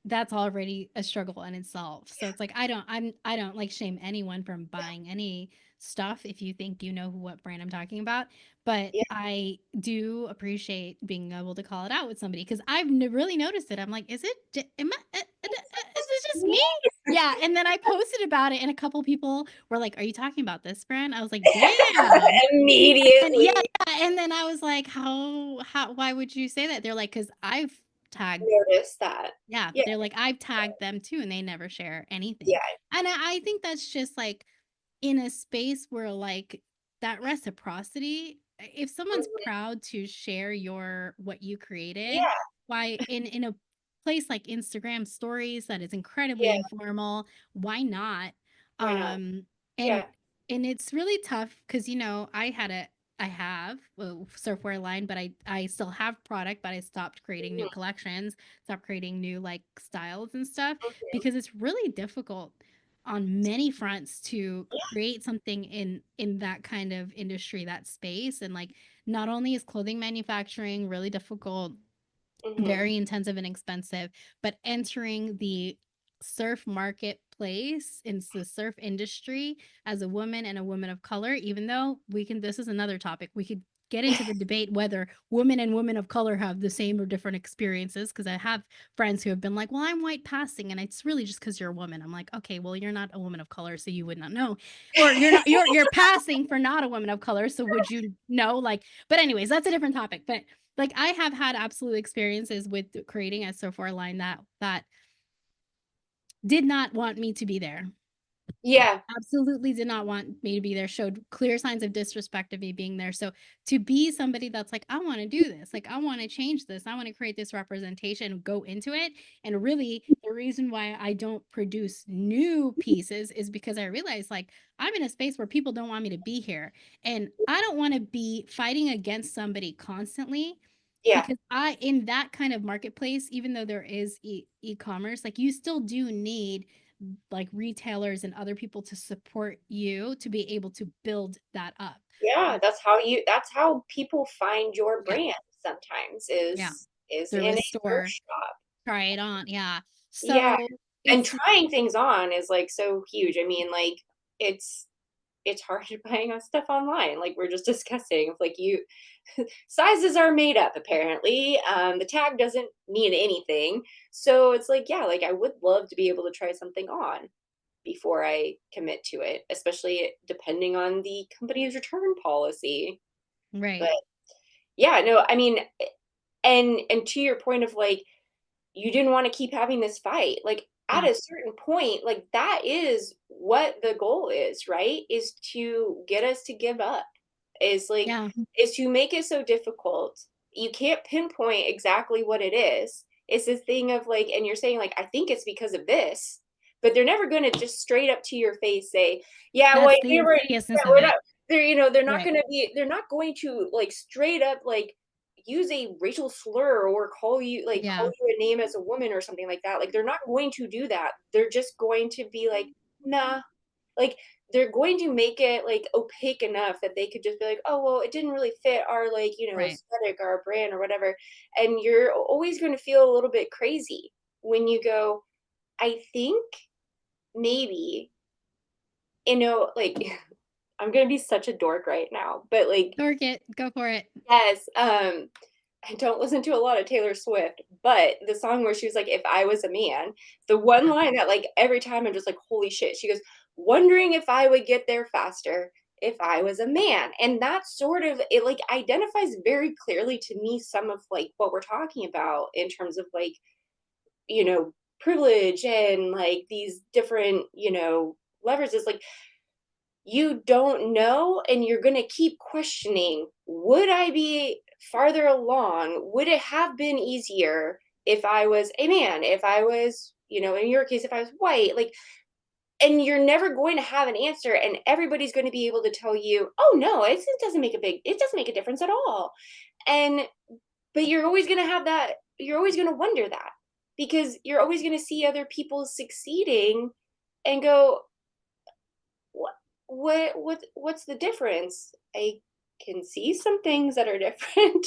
that's already a struggle in itself. So it's like I don't like shame anyone from buying any stuff if you think you know what brand I'm talking about. But Yeah, I do appreciate being able to call it out with somebody because I've really noticed it. I'm like, is it just me? Yeah, and then I posted about it, and a couple people were like, "Are you talking about this brand?" I was like, "Damn." And yeah, immediately yeah, and then I was like, how why would you say that?" They're like, "'Cause I've tagged." notice that. Yeah, Yeah, they're like, "I've tagged them too, and they never share anything." yeah. And I think that's just, like, in a space where, like, that reciprocity if someone's Mhm. proud to share your what you created, Yeah, why in a place like Instagram Stories that is incredibly yeah, informal, why not? why not? Um, and Yeah. it's really tough because I have a surfwear line, but I still have product, but I stopped creating new Mhm, collections, stopped creating new, like, styles and stuff mhm. because it's really difficult on many fronts to Yeah, create something in that kind of industry, that space. And like not only is clothing manufacturing really difficult, mhm. very intensive and expensive, but entering the surf marketplace into the surf industry as a woman and a woman of color, even though this is another topic. We could get into the debate whether women and women of color have the same or different experiences. Cause I have friends who have been like, well, I'm white passing. And it's really just because you're a woman. I'm like, okay, well, you're not a woman of color. So you would not know, or you're passing for not a woman of color. So would you know? Like, but anyways, that's a different topic. But like I have had absolute experiences with creating a surfwear line that did not want me to be there. Yeah, Absolutely did not want me to be there, showed clear signs of disrespect of me being there. So to be somebody that's like, I want to do this, like I want to change this, I want to create this representation, go into it. And really the reason why I don't produce new pieces is because I realize like I'm in a space where people don't want me to be here. And I don't want to be fighting against somebody constantly yeah, because I in that kind of marketplace, even though there is e-commerce, like you still do need like retailers and other people to support you to be able to build that up. yeah, Um, that's how people find your yeah, brand sometimes yeah. is Through in a a thrift store, shop. try it on. Yeah. Yeah, So and it's trying things on is, like, so huge. I mean, like, it's it's hard buying on stuff online, like we're just discussing. Like, sizes are made up apparently, the tag doesn't mean anything. So it's like, yeah, like, I would love to be able to try something on before I commit to it, especially depending on the company's return policy. But right. yeah, no, I mean, and to your point of like, you didn't want to keep having this fight. Like at Yeah. a certain point, like that is what the goal is, right? Is to get us to give up. Is like Yeah. is to make it so difficult. You can't pinpoint exactly what it is. It's this thing of like, and you're saying like, I think it's because of this, but they're never going to just straight up to your face say, yeah, well, That's the yeah, insidiousness of we're it. not. They're not Right. going to be. They're not going to like straight up like use a racial slur or call Yeah. you a name as a woman or something like that. Like they're not going to do that. They're just going to be like, nah. Like they're going to make it like opaque enough that they could just be like, oh well, it didn't really fit our like, Right. aesthetic, our brand or whatever. And you're always going to feel a little bit crazy when you go, I think maybe, like I'm gonna be such a dork right now, but like, Dork it. Go for it. yes, I don't listen to a lot of Taylor Swift, but the song where she was like, "If I was a man," the one Yeah. line that like every time I'm just like, "Holy shit!" She goes, "Wondering if I would get there faster if I was a man," and that sort of it like identifies very clearly to me some of like what we're talking about in terms of like you know privilege and like these different levers. Is like you don't know and you're going to keep questioning, would I be farther along, would it have been easier if I was a man, if I was in your case if I was white, like, and you're never going to have an answer and everybody's going to be able to tell you, oh no, it doesn't make a difference at all. And but you're always going to have that, you're always going to wonder that because you're always going to see other people succeeding and go, what's the difference? I can see some things that are different.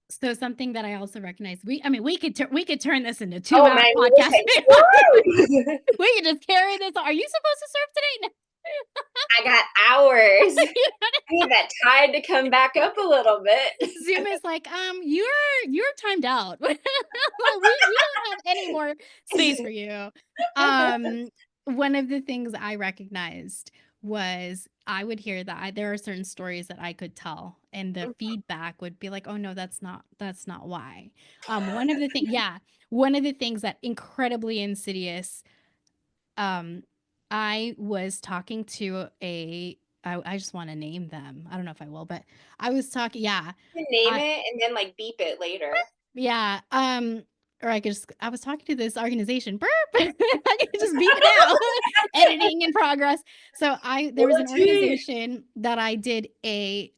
So something that I also recognize, we could turn this into Oh 2 hour man, we wish podcast. I would. We could just carry this. Are you supposed to surf today? I got hours. No. I need that tide to come back up a little bit. Zoom is like, you're timed out. we don't have any more space for you. One of the things I recognized was I would hear that there are certain stories that I could tell, and the feedback would be like, "Oh no, that's not why." One of the things that incredibly insidious. Um, I was talking to I just want to name them. I don't know if I will, but I was talking. Yeah, You can name I it and then like beep it later. yeah, or I was talking to this organization. Burp. I could just beep it now. Editing in progress. So there was an organization that I did a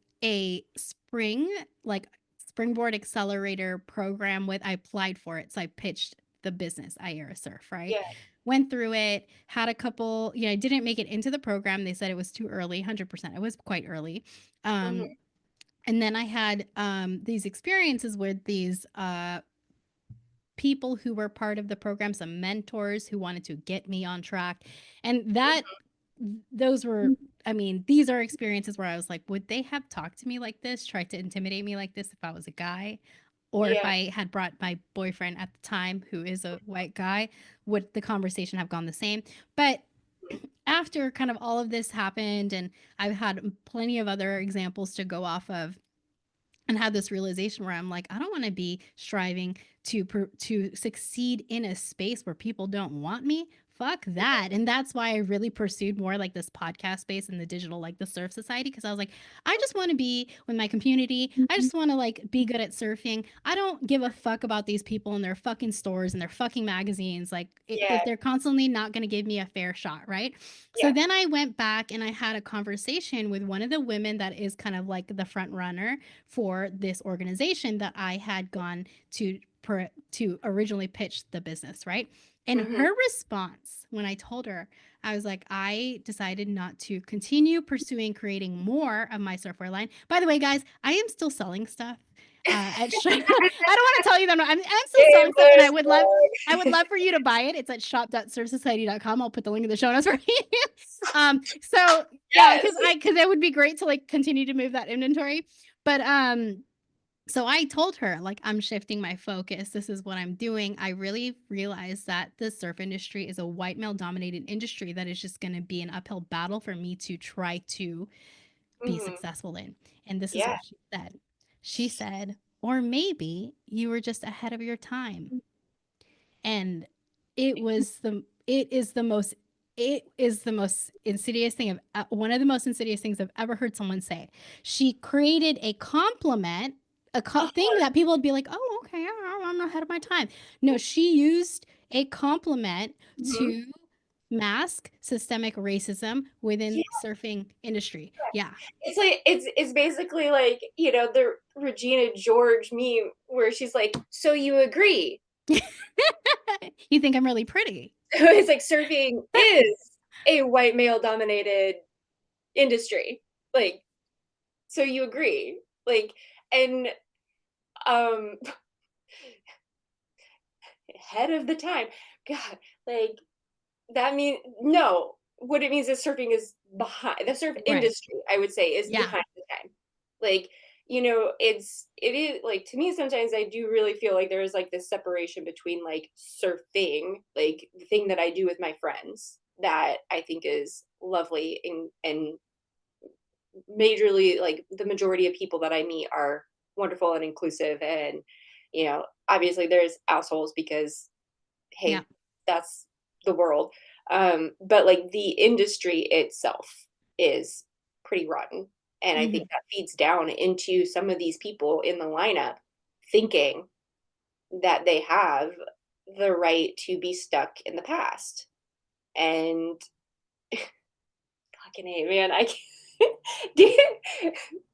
like springboard accelerator program with. I applied for it. So I pitched the business, Iera Surf, right? Yeah. Went through it, had a couple, I didn't make it into the program. They said it was too early, 100%. It was quite early. Hmm. And then I had these experiences with these people who were part of the program, some mentors who wanted to get me on track. And those were, these are experiences where I was like, would they have talked to me like this, tried to intimidate me like this if I was a guy? Or if Yeah. I had brought my boyfriend at the time, who is a white guy, would the conversation have gone the same? But after kind of all of this happened, and I've had plenty of other examples to go off of, and had this realization where I'm like, I don't want to be striving to succeed in a space where people don't want me. Fuck that. And that's why I really pursued more like this podcast space and the digital, like the Surf Society, because I was like, I just want to be with my community. I just want to like be good at surfing. I don't give a fuck about these people and their fucking stores and their fucking magazines. Like Yeah. if they're constantly not going to give me a fair shot, right? So Yeah. then I went back and I had a conversation with one of the women that is kind of like the front runner for this organization that I had gone to originally pitch the business, right? And Hmm. her response when I told her, I was like, I decided not to continue pursuing creating more of my surfwear line. By the way, guys, I am still selling stuff. At I don't want to tell you that I'm still selling stuff, and I would love for you to buy it. It's at shop.surfsociety.com. I'll put the link in the show notes for you. So yeah, Yes. because it would be great to like continue to move that inventory. But so I told her, like, I'm shifting my focus. This is what I'm doing. I really realized that the surf industry is a white male dominated industry that is just going to be an uphill battle for me to try to be Hmm. successful in. And this is Yeah. what she said. She said, or maybe you were just ahead of your time. And it is the most insidious thing one of the most insidious things I've ever heard someone say. She created a compliment, thing that people would be like, oh, okay, I'm ahead of my time. No, she used a compliment Hmm. to mask systemic racism within surfing industry. Yeah. It's like it's basically like the Regina George meme where she's like, "So you agree?" You think I'm really pretty? It's like surfing is a white male dominated industry. Like, so you agree? Like, and um, ahead of the time. God, like that means no. what it means is surfing is behind the surf Right. industry, I would say, is Yeah. behind the time. Like, it is like to me sometimes I do really feel like there is like this separation between like surfing, like the thing that I do with my friends that I think is lovely and majorly like the majority of people that I meet are wonderful and inclusive and obviously there's assholes because Yeah. hey, that's the world. But like the industry itself is pretty rotten. And I think Hmm. that feeds down into some of these people in the lineup thinking that they have the right to be stuck in the past. And fucking A, man, I can't. Did,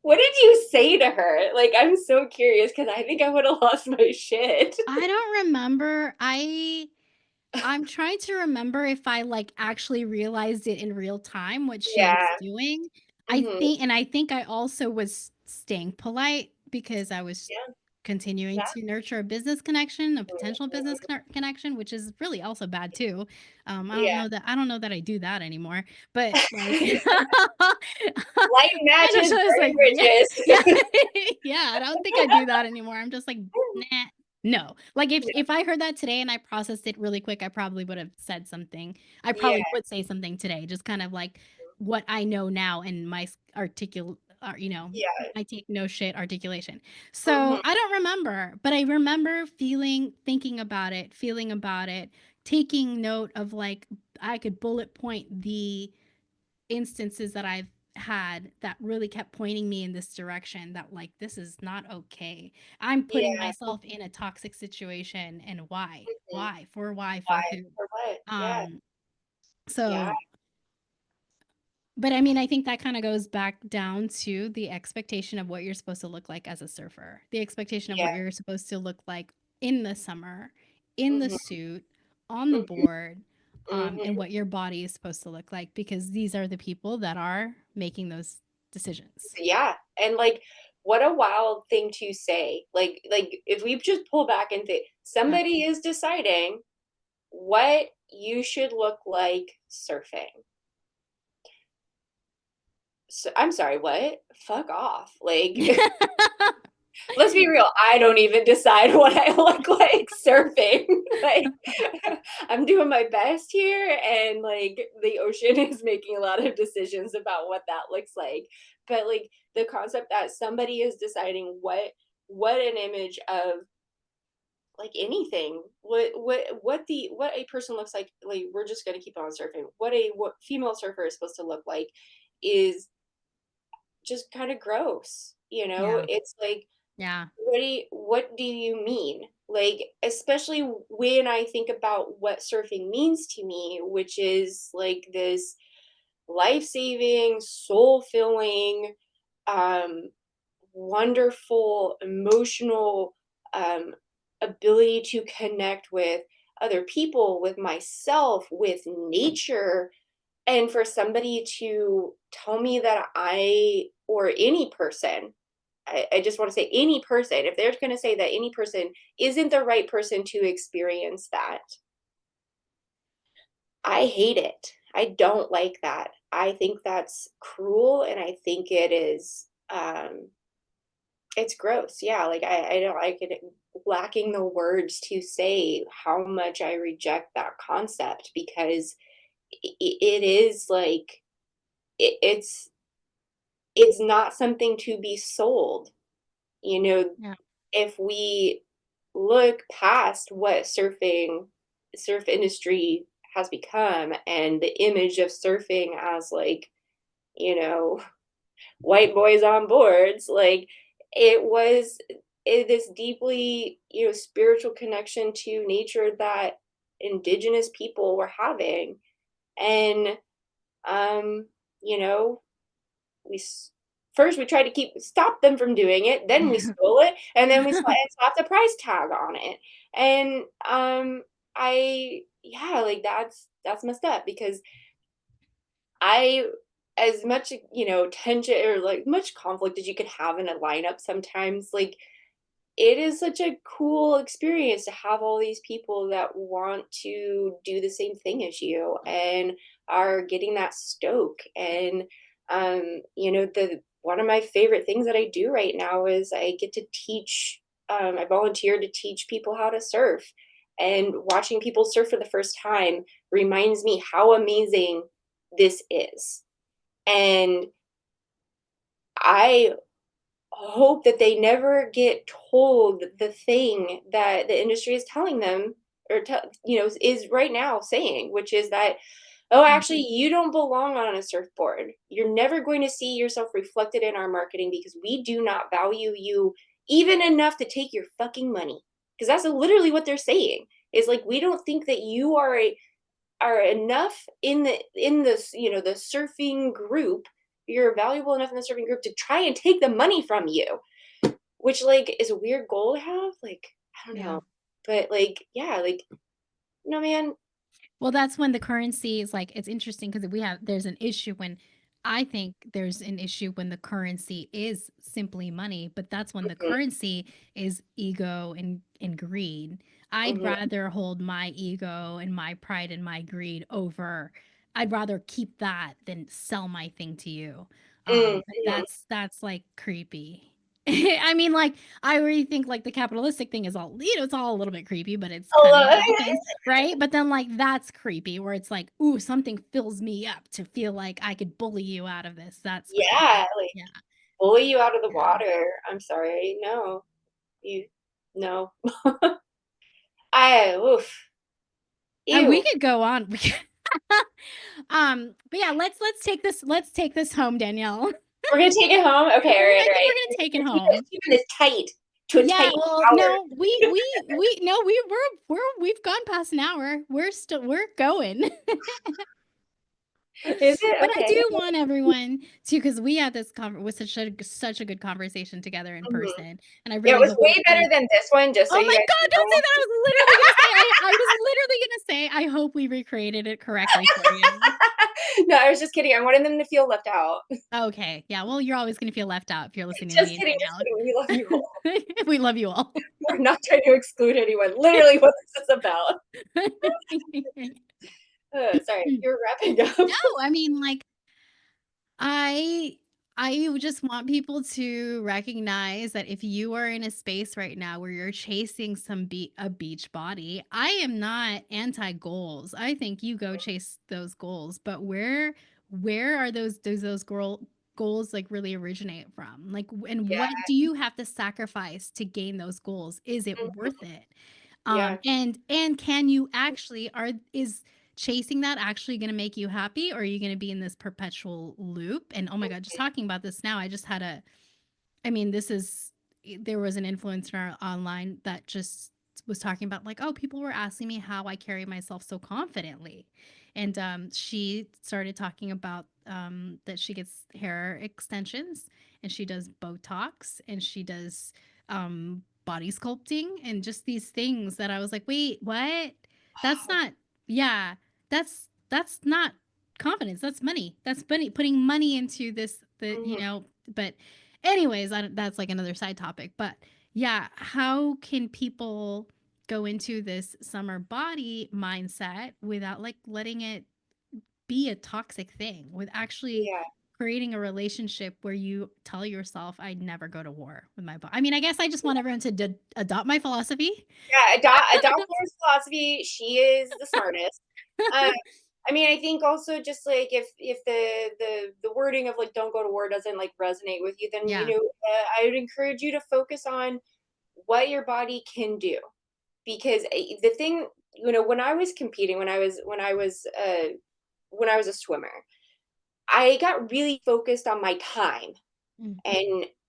what did you say to her? Like, I'm so curious because I think I would have lost my shit. I don't remember. I'm trying to remember if I, like, actually realized it in real time what she was Yeah. doing. Hmm. I think I also was staying polite because I was Yeah. continuing Yeah. to nurture a business connection, a potential business Mhm. connection, which is really also bad too. Yeah. I don't know that I do that anymore, but like, Light I just matches was burn like, yeah, yeah, bridges. yeah. I don't think I do that anymore. I'm just like, nah. No. Like if I heard that today and I processed it really quick, I probably would have said something. I Yeah. probably would say something today, just kind of like what I know now and my articulate, Yeah. I take no shit articulation. So Mhm. I don't remember, but I remember thinking about it, feeling about it, taking note of like I could bullet point the instances that I've had that really kept pointing me in this direction that like this is not okay. I'm putting Yeah. myself in a toxic situation and why? Mhm. Why? For why? For Why? who? For what? Yeah. Um Yeah. so but I mean, I think that kind of goes back down to the expectation of what you're supposed to look like as a surfer. The expectation of what Yeah. you're supposed to look like in the summer, in the Mhm. suit, on the Mhm. board, and Mhm. what your body is supposed to look like because these are the people that are making those decisions. Yeah. And like what a wild thing to say. Like if we just pull back and think Yeah. somebody is deciding what you should look like surfing. So, I'm sorry, what? Fuck off. Like let's be real, I don't even decide what I look like surfing. Like, I'm doing my best here, and like the ocean is making a lot of decisions about what that looks like. But like the concept that somebody is deciding what an image of like anything, what a person looks like we're just gonna keep on surfing. What female surfer is supposed to look like is just kind of gross. Yeah. It's like Yeah. what do you mean? Like, especially when I think about what surfing means to me, which is like this life-saving, soul-filling, um, wonderful, emotional um, ability to connect with other people, with myself, with nature, and for somebody to tell me that or any person, I just want to say any person, if they're going to say that any person isn't the right person to experience that, I hate it. I don't like that. I think that's cruel and I think it's gross. Yeah, like I don't like it lacking the words to say how much I reject that concept because it is like it, it's not something to be sold. You know, Yeah. if we look past what surf industry has become and the image of surfing as like, you know, white boys on boards, like it was this deeply, spiritual connection to nature that indigenous people were having. And um, you know, we first we tried to stop them from doing it, then we stole it, and then we slapped a price tag on it. And I yeah, like that's messed up because I as much tension or like much conflict as you could have in a lineup sometimes, like it is such a cool experience to have all these people that want to do the same thing as you and are getting that stoke. And the one of my favorite things that I do right now is I get to teach. I volunteer to teach people how to surf, and watching people surf for the first time reminds me how amazing this is. And I hope that they never get told the thing that the industry is telling them, or is right now saying, which is that, oh, Mm. actually, you don't belong on a surfboard. You're never going to see yourself reflected in our marketing because we do not value you even enough to take your fucking money. Because that's literally what they're saying. Is like, we don't think that you are enough the surfing group. You're valuable enough in the surfing group to try and take the money from you, which, like, is a weird goal to have. Like, I don't Yeah. know, but like, yeah, like, no, man. Well, that's when the currency is like, it's interesting because there's an issue when I think there's an issue when the currency is simply money, but that's when the Mhm, currency is ego and greed. I'd mhm, rather hold my ego and my pride and my greed over, I'd rather keep that than sell my thing to you. mhm, But mhm. that's like creepy. I mean, like, I really think like the capitalistic thing is all, it's all a little bit creepy, but it's kind of Hello. all things. Right? But then, like, that's creepy where it's like, ooh, something fills me up to feel like I could bully you out of this. That's Yeah, creepy. like, Yeah. bully you out of the Yeah. water. I'm sorry, no, you, no. I oof, And we ew. could go on. But yeah, let's take this home, Danielle. We're gonna take it home. Okay, all I right, all think right. we're gonna take it Keeping home. keeping this tight to a Yeah, tight well, hour. no, we no, we've gone past an hour. We're going. Is it But I okay? do want everyone to, because we had this with such a good conversation together in Mhm. person, and I Yeah, it really was hope way we better can. than this one, just so Oh you my guys God! Don't say know. that. I was literally gonna say. I hope we recreated it correctly for you. No, I was just kidding. I wanted them to feel left out. Okay. Yeah. Well, you're always gonna feel left out if you're listening to Just me and kidding, just Danielle. kidding. We love you all. We love you all. We're not trying to exclude anyone. Literally what this is about. Sorry, No, you're wrapping up. I mean, like, I I would just want people to recognize that if you are in a space right now where you're chasing a beach body, I am not anti goals. I think you go chase those goals, but where are those goals like really originate from? Like, and Yeah. what do you have to sacrifice to gain those goals? Is it Mhm. worth it? Yeah. And can you actually are is chasing that actually going to make you happy, or are you going to be in this perpetual loop? And oh my God, just talking about this now, I just had a, I mean, this is, there was an influencer online that just was talking about like, oh, people were asking me how I carry myself so confidently. And she started talking about that she gets hair extensions and she does Botox and she does body sculpting and just these things that I was like, wait, what? That's Wow. not, yeah, that's not confidence. That's money. That's money, putting money into this, Mhm. but anyways, that's like another side topic. But yeah, how can people go into this summer body mindset without like letting it be a toxic thing, with actually Yeah. creating a relationship where you tell yourself, I never go to war with my body? I mean, I guess I just want everyone to adopt my philosophy. Yeah, adopt Laura's philosophy. She is the smartest. Um, I mean, I think also just like if the wording of like "don't go to war" doesn't like resonate with you, then Yeah. I would encourage you to focus on what your body can do. Because the thing, when I was competing, when I was a swimmer, I got really focused on my time, Mm.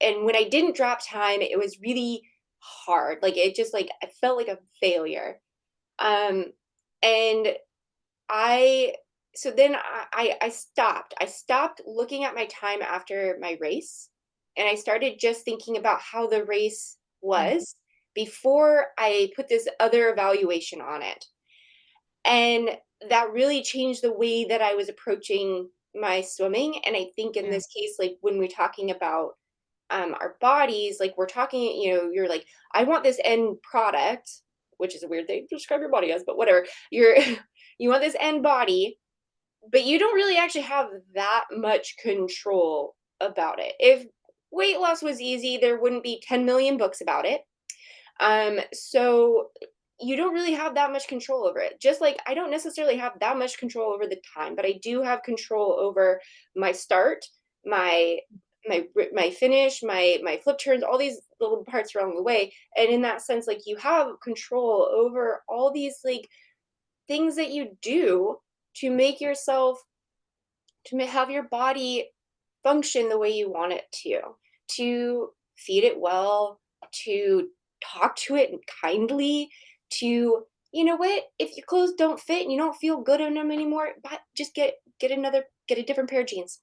and when I didn't drop time, it was really hard. Like, it just, like, I felt like a failure. Um, and I so then I stopped. I stopped looking at my time after my race, and I started just thinking about how the race Mm. was before I put this other evaluation on it. And that really changed the way that I was approaching my swimming. And I think in Yeah. this case, like, when we're talking about our bodies, like we're talking, you're like, I want this end product, which is a weird thing to describe your body as, but whatever. You want this end body, but you don't really actually have that much control about it. If weight loss was easy, there wouldn't be 10 million books about it. So you don't really have that much control over it. Just like I don't necessarily have that much control over the time, but I do have control over my start, my my finish, my flip turns, all these little parts along the way. And in that sense, like you have control over all these like things that you do to make yourself have your body function the way you want it to feed it well, to talk to it kindly, to you know what, if your clothes don't fit and you don't feel good in them anymore, but just get a different pair of jeans.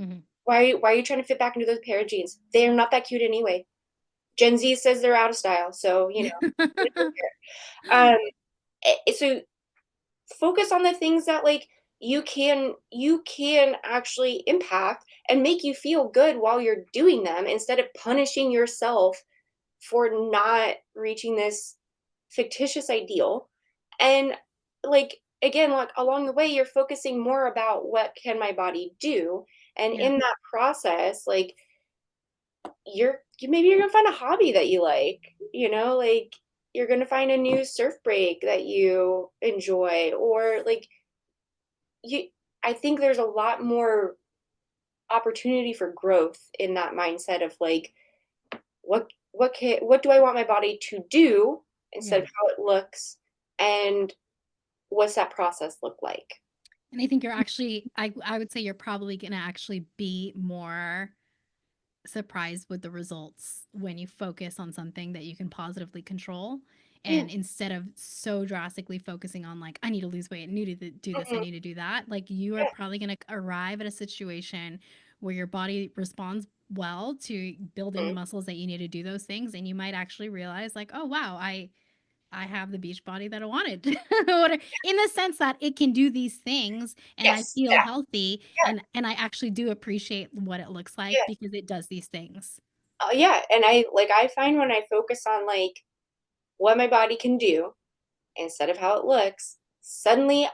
Mm-hmm. Why are you trying to fit back into those pair of jeans? They're not that cute anyway. Gen Z says they're out of style, so um so focus on the things that like you can actually impact and make you feel good while you're doing them, instead of punishing yourself for not reaching this fictitious ideal. And like again, like along the way you're focusing more about what can my body do, and Yeah. in that process like maybe you're gonna find a hobby that you like, like you're gonna find a new surf break that you enjoy, or like you I think there's a lot more opportunity for growth in that mindset of like what do I want my body to do instead Yeah. of how it looks, and what's that process look like. And I think you're actually, I would say you're probably going to actually be more surprised with the results when you focus on something that you can positively control. Yeah. And instead of so drastically focusing on, like, I need to lose weight, I need to do this, I Mhm. need to do that, like, you are Yeah. probably going to arrive at a situation where your body responds well to building the Mhm. muscles that you need to do those things. And you might actually realize, like, oh, wow, I have the beach body that I wanted. In the sense that it can do these things and I Yes. feel Yeah. healthy, Yeah. and I actually do appreciate what it looks like Yeah. because it does these things. Yeah. And I find when I focus on like what my body can do instead of how it looks, suddenly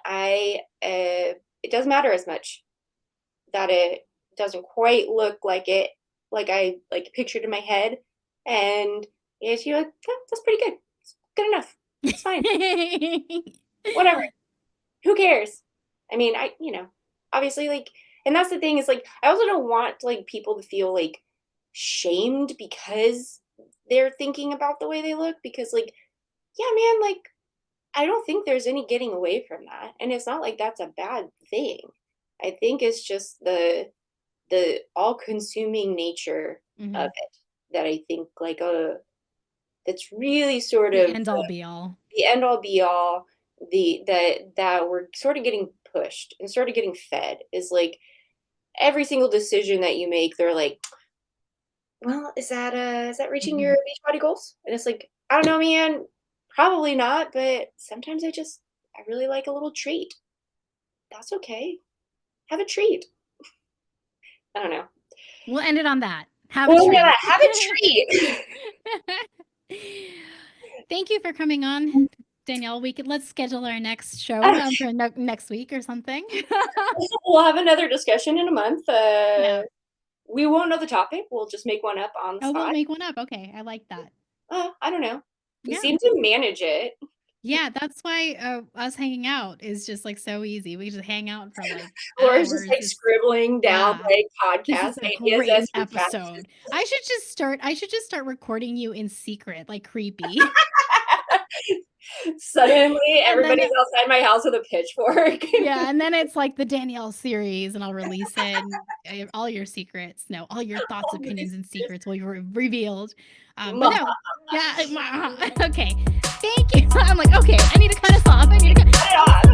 it doesn't matter as much that it doesn't quite look like I like pictured in my head. And yes, you're like, "Yeah, that's pretty good. It's good enough. It's fine. Whatever. Who cares?" I mean, obviously like, and that's the thing is like I also don't want like people to feel like shamed because they're thinking about the way they look, because like, yeah, man, like I don't think there's any getting away from that. And it's not like that's a bad thing. I think it's just the all-consuming nature of Mhm. it that I think like that's really sort The of end all be all. the end all be all, that we're sort of getting pushed and sort of getting fed is like every single decision that you make, they're like, well, is that reaching your Mhm. beach body goals? And it's like, I don't know, man, probably not, but sometimes I really like a little treat. That's okay. Have a treat. I don't know. We'll end it on that. Have a Well, yeah, treat. have a treat. Thank you for coming on, Danielle. Let's schedule our next show for next week or something. We'll have another discussion in a month. Yeah. We won't know the topic. We'll just make one up on the Oh, we'll spot. make one up. Okay, I like that. I don't know. We Yeah. seem to manage it. Yeah, that's why us hanging out is just like so easy. We just hang out for like Laura's just hours. like scribbling down Yeah. like This podcast is a ideas great as we chat. episode. I should just start recording you in secret, like creepy. Suddenly, And then everybody's outside my house with a pitchfork. yeah, and then it's like the Danielle series, and I'll release it. And all your secrets, no, all your thoughts, All opinions, these and secrets will be revealed. But ma- no, yeah, okay. Thank you. I'm like, okay, I need to cut us off. I need to cut. cut it off.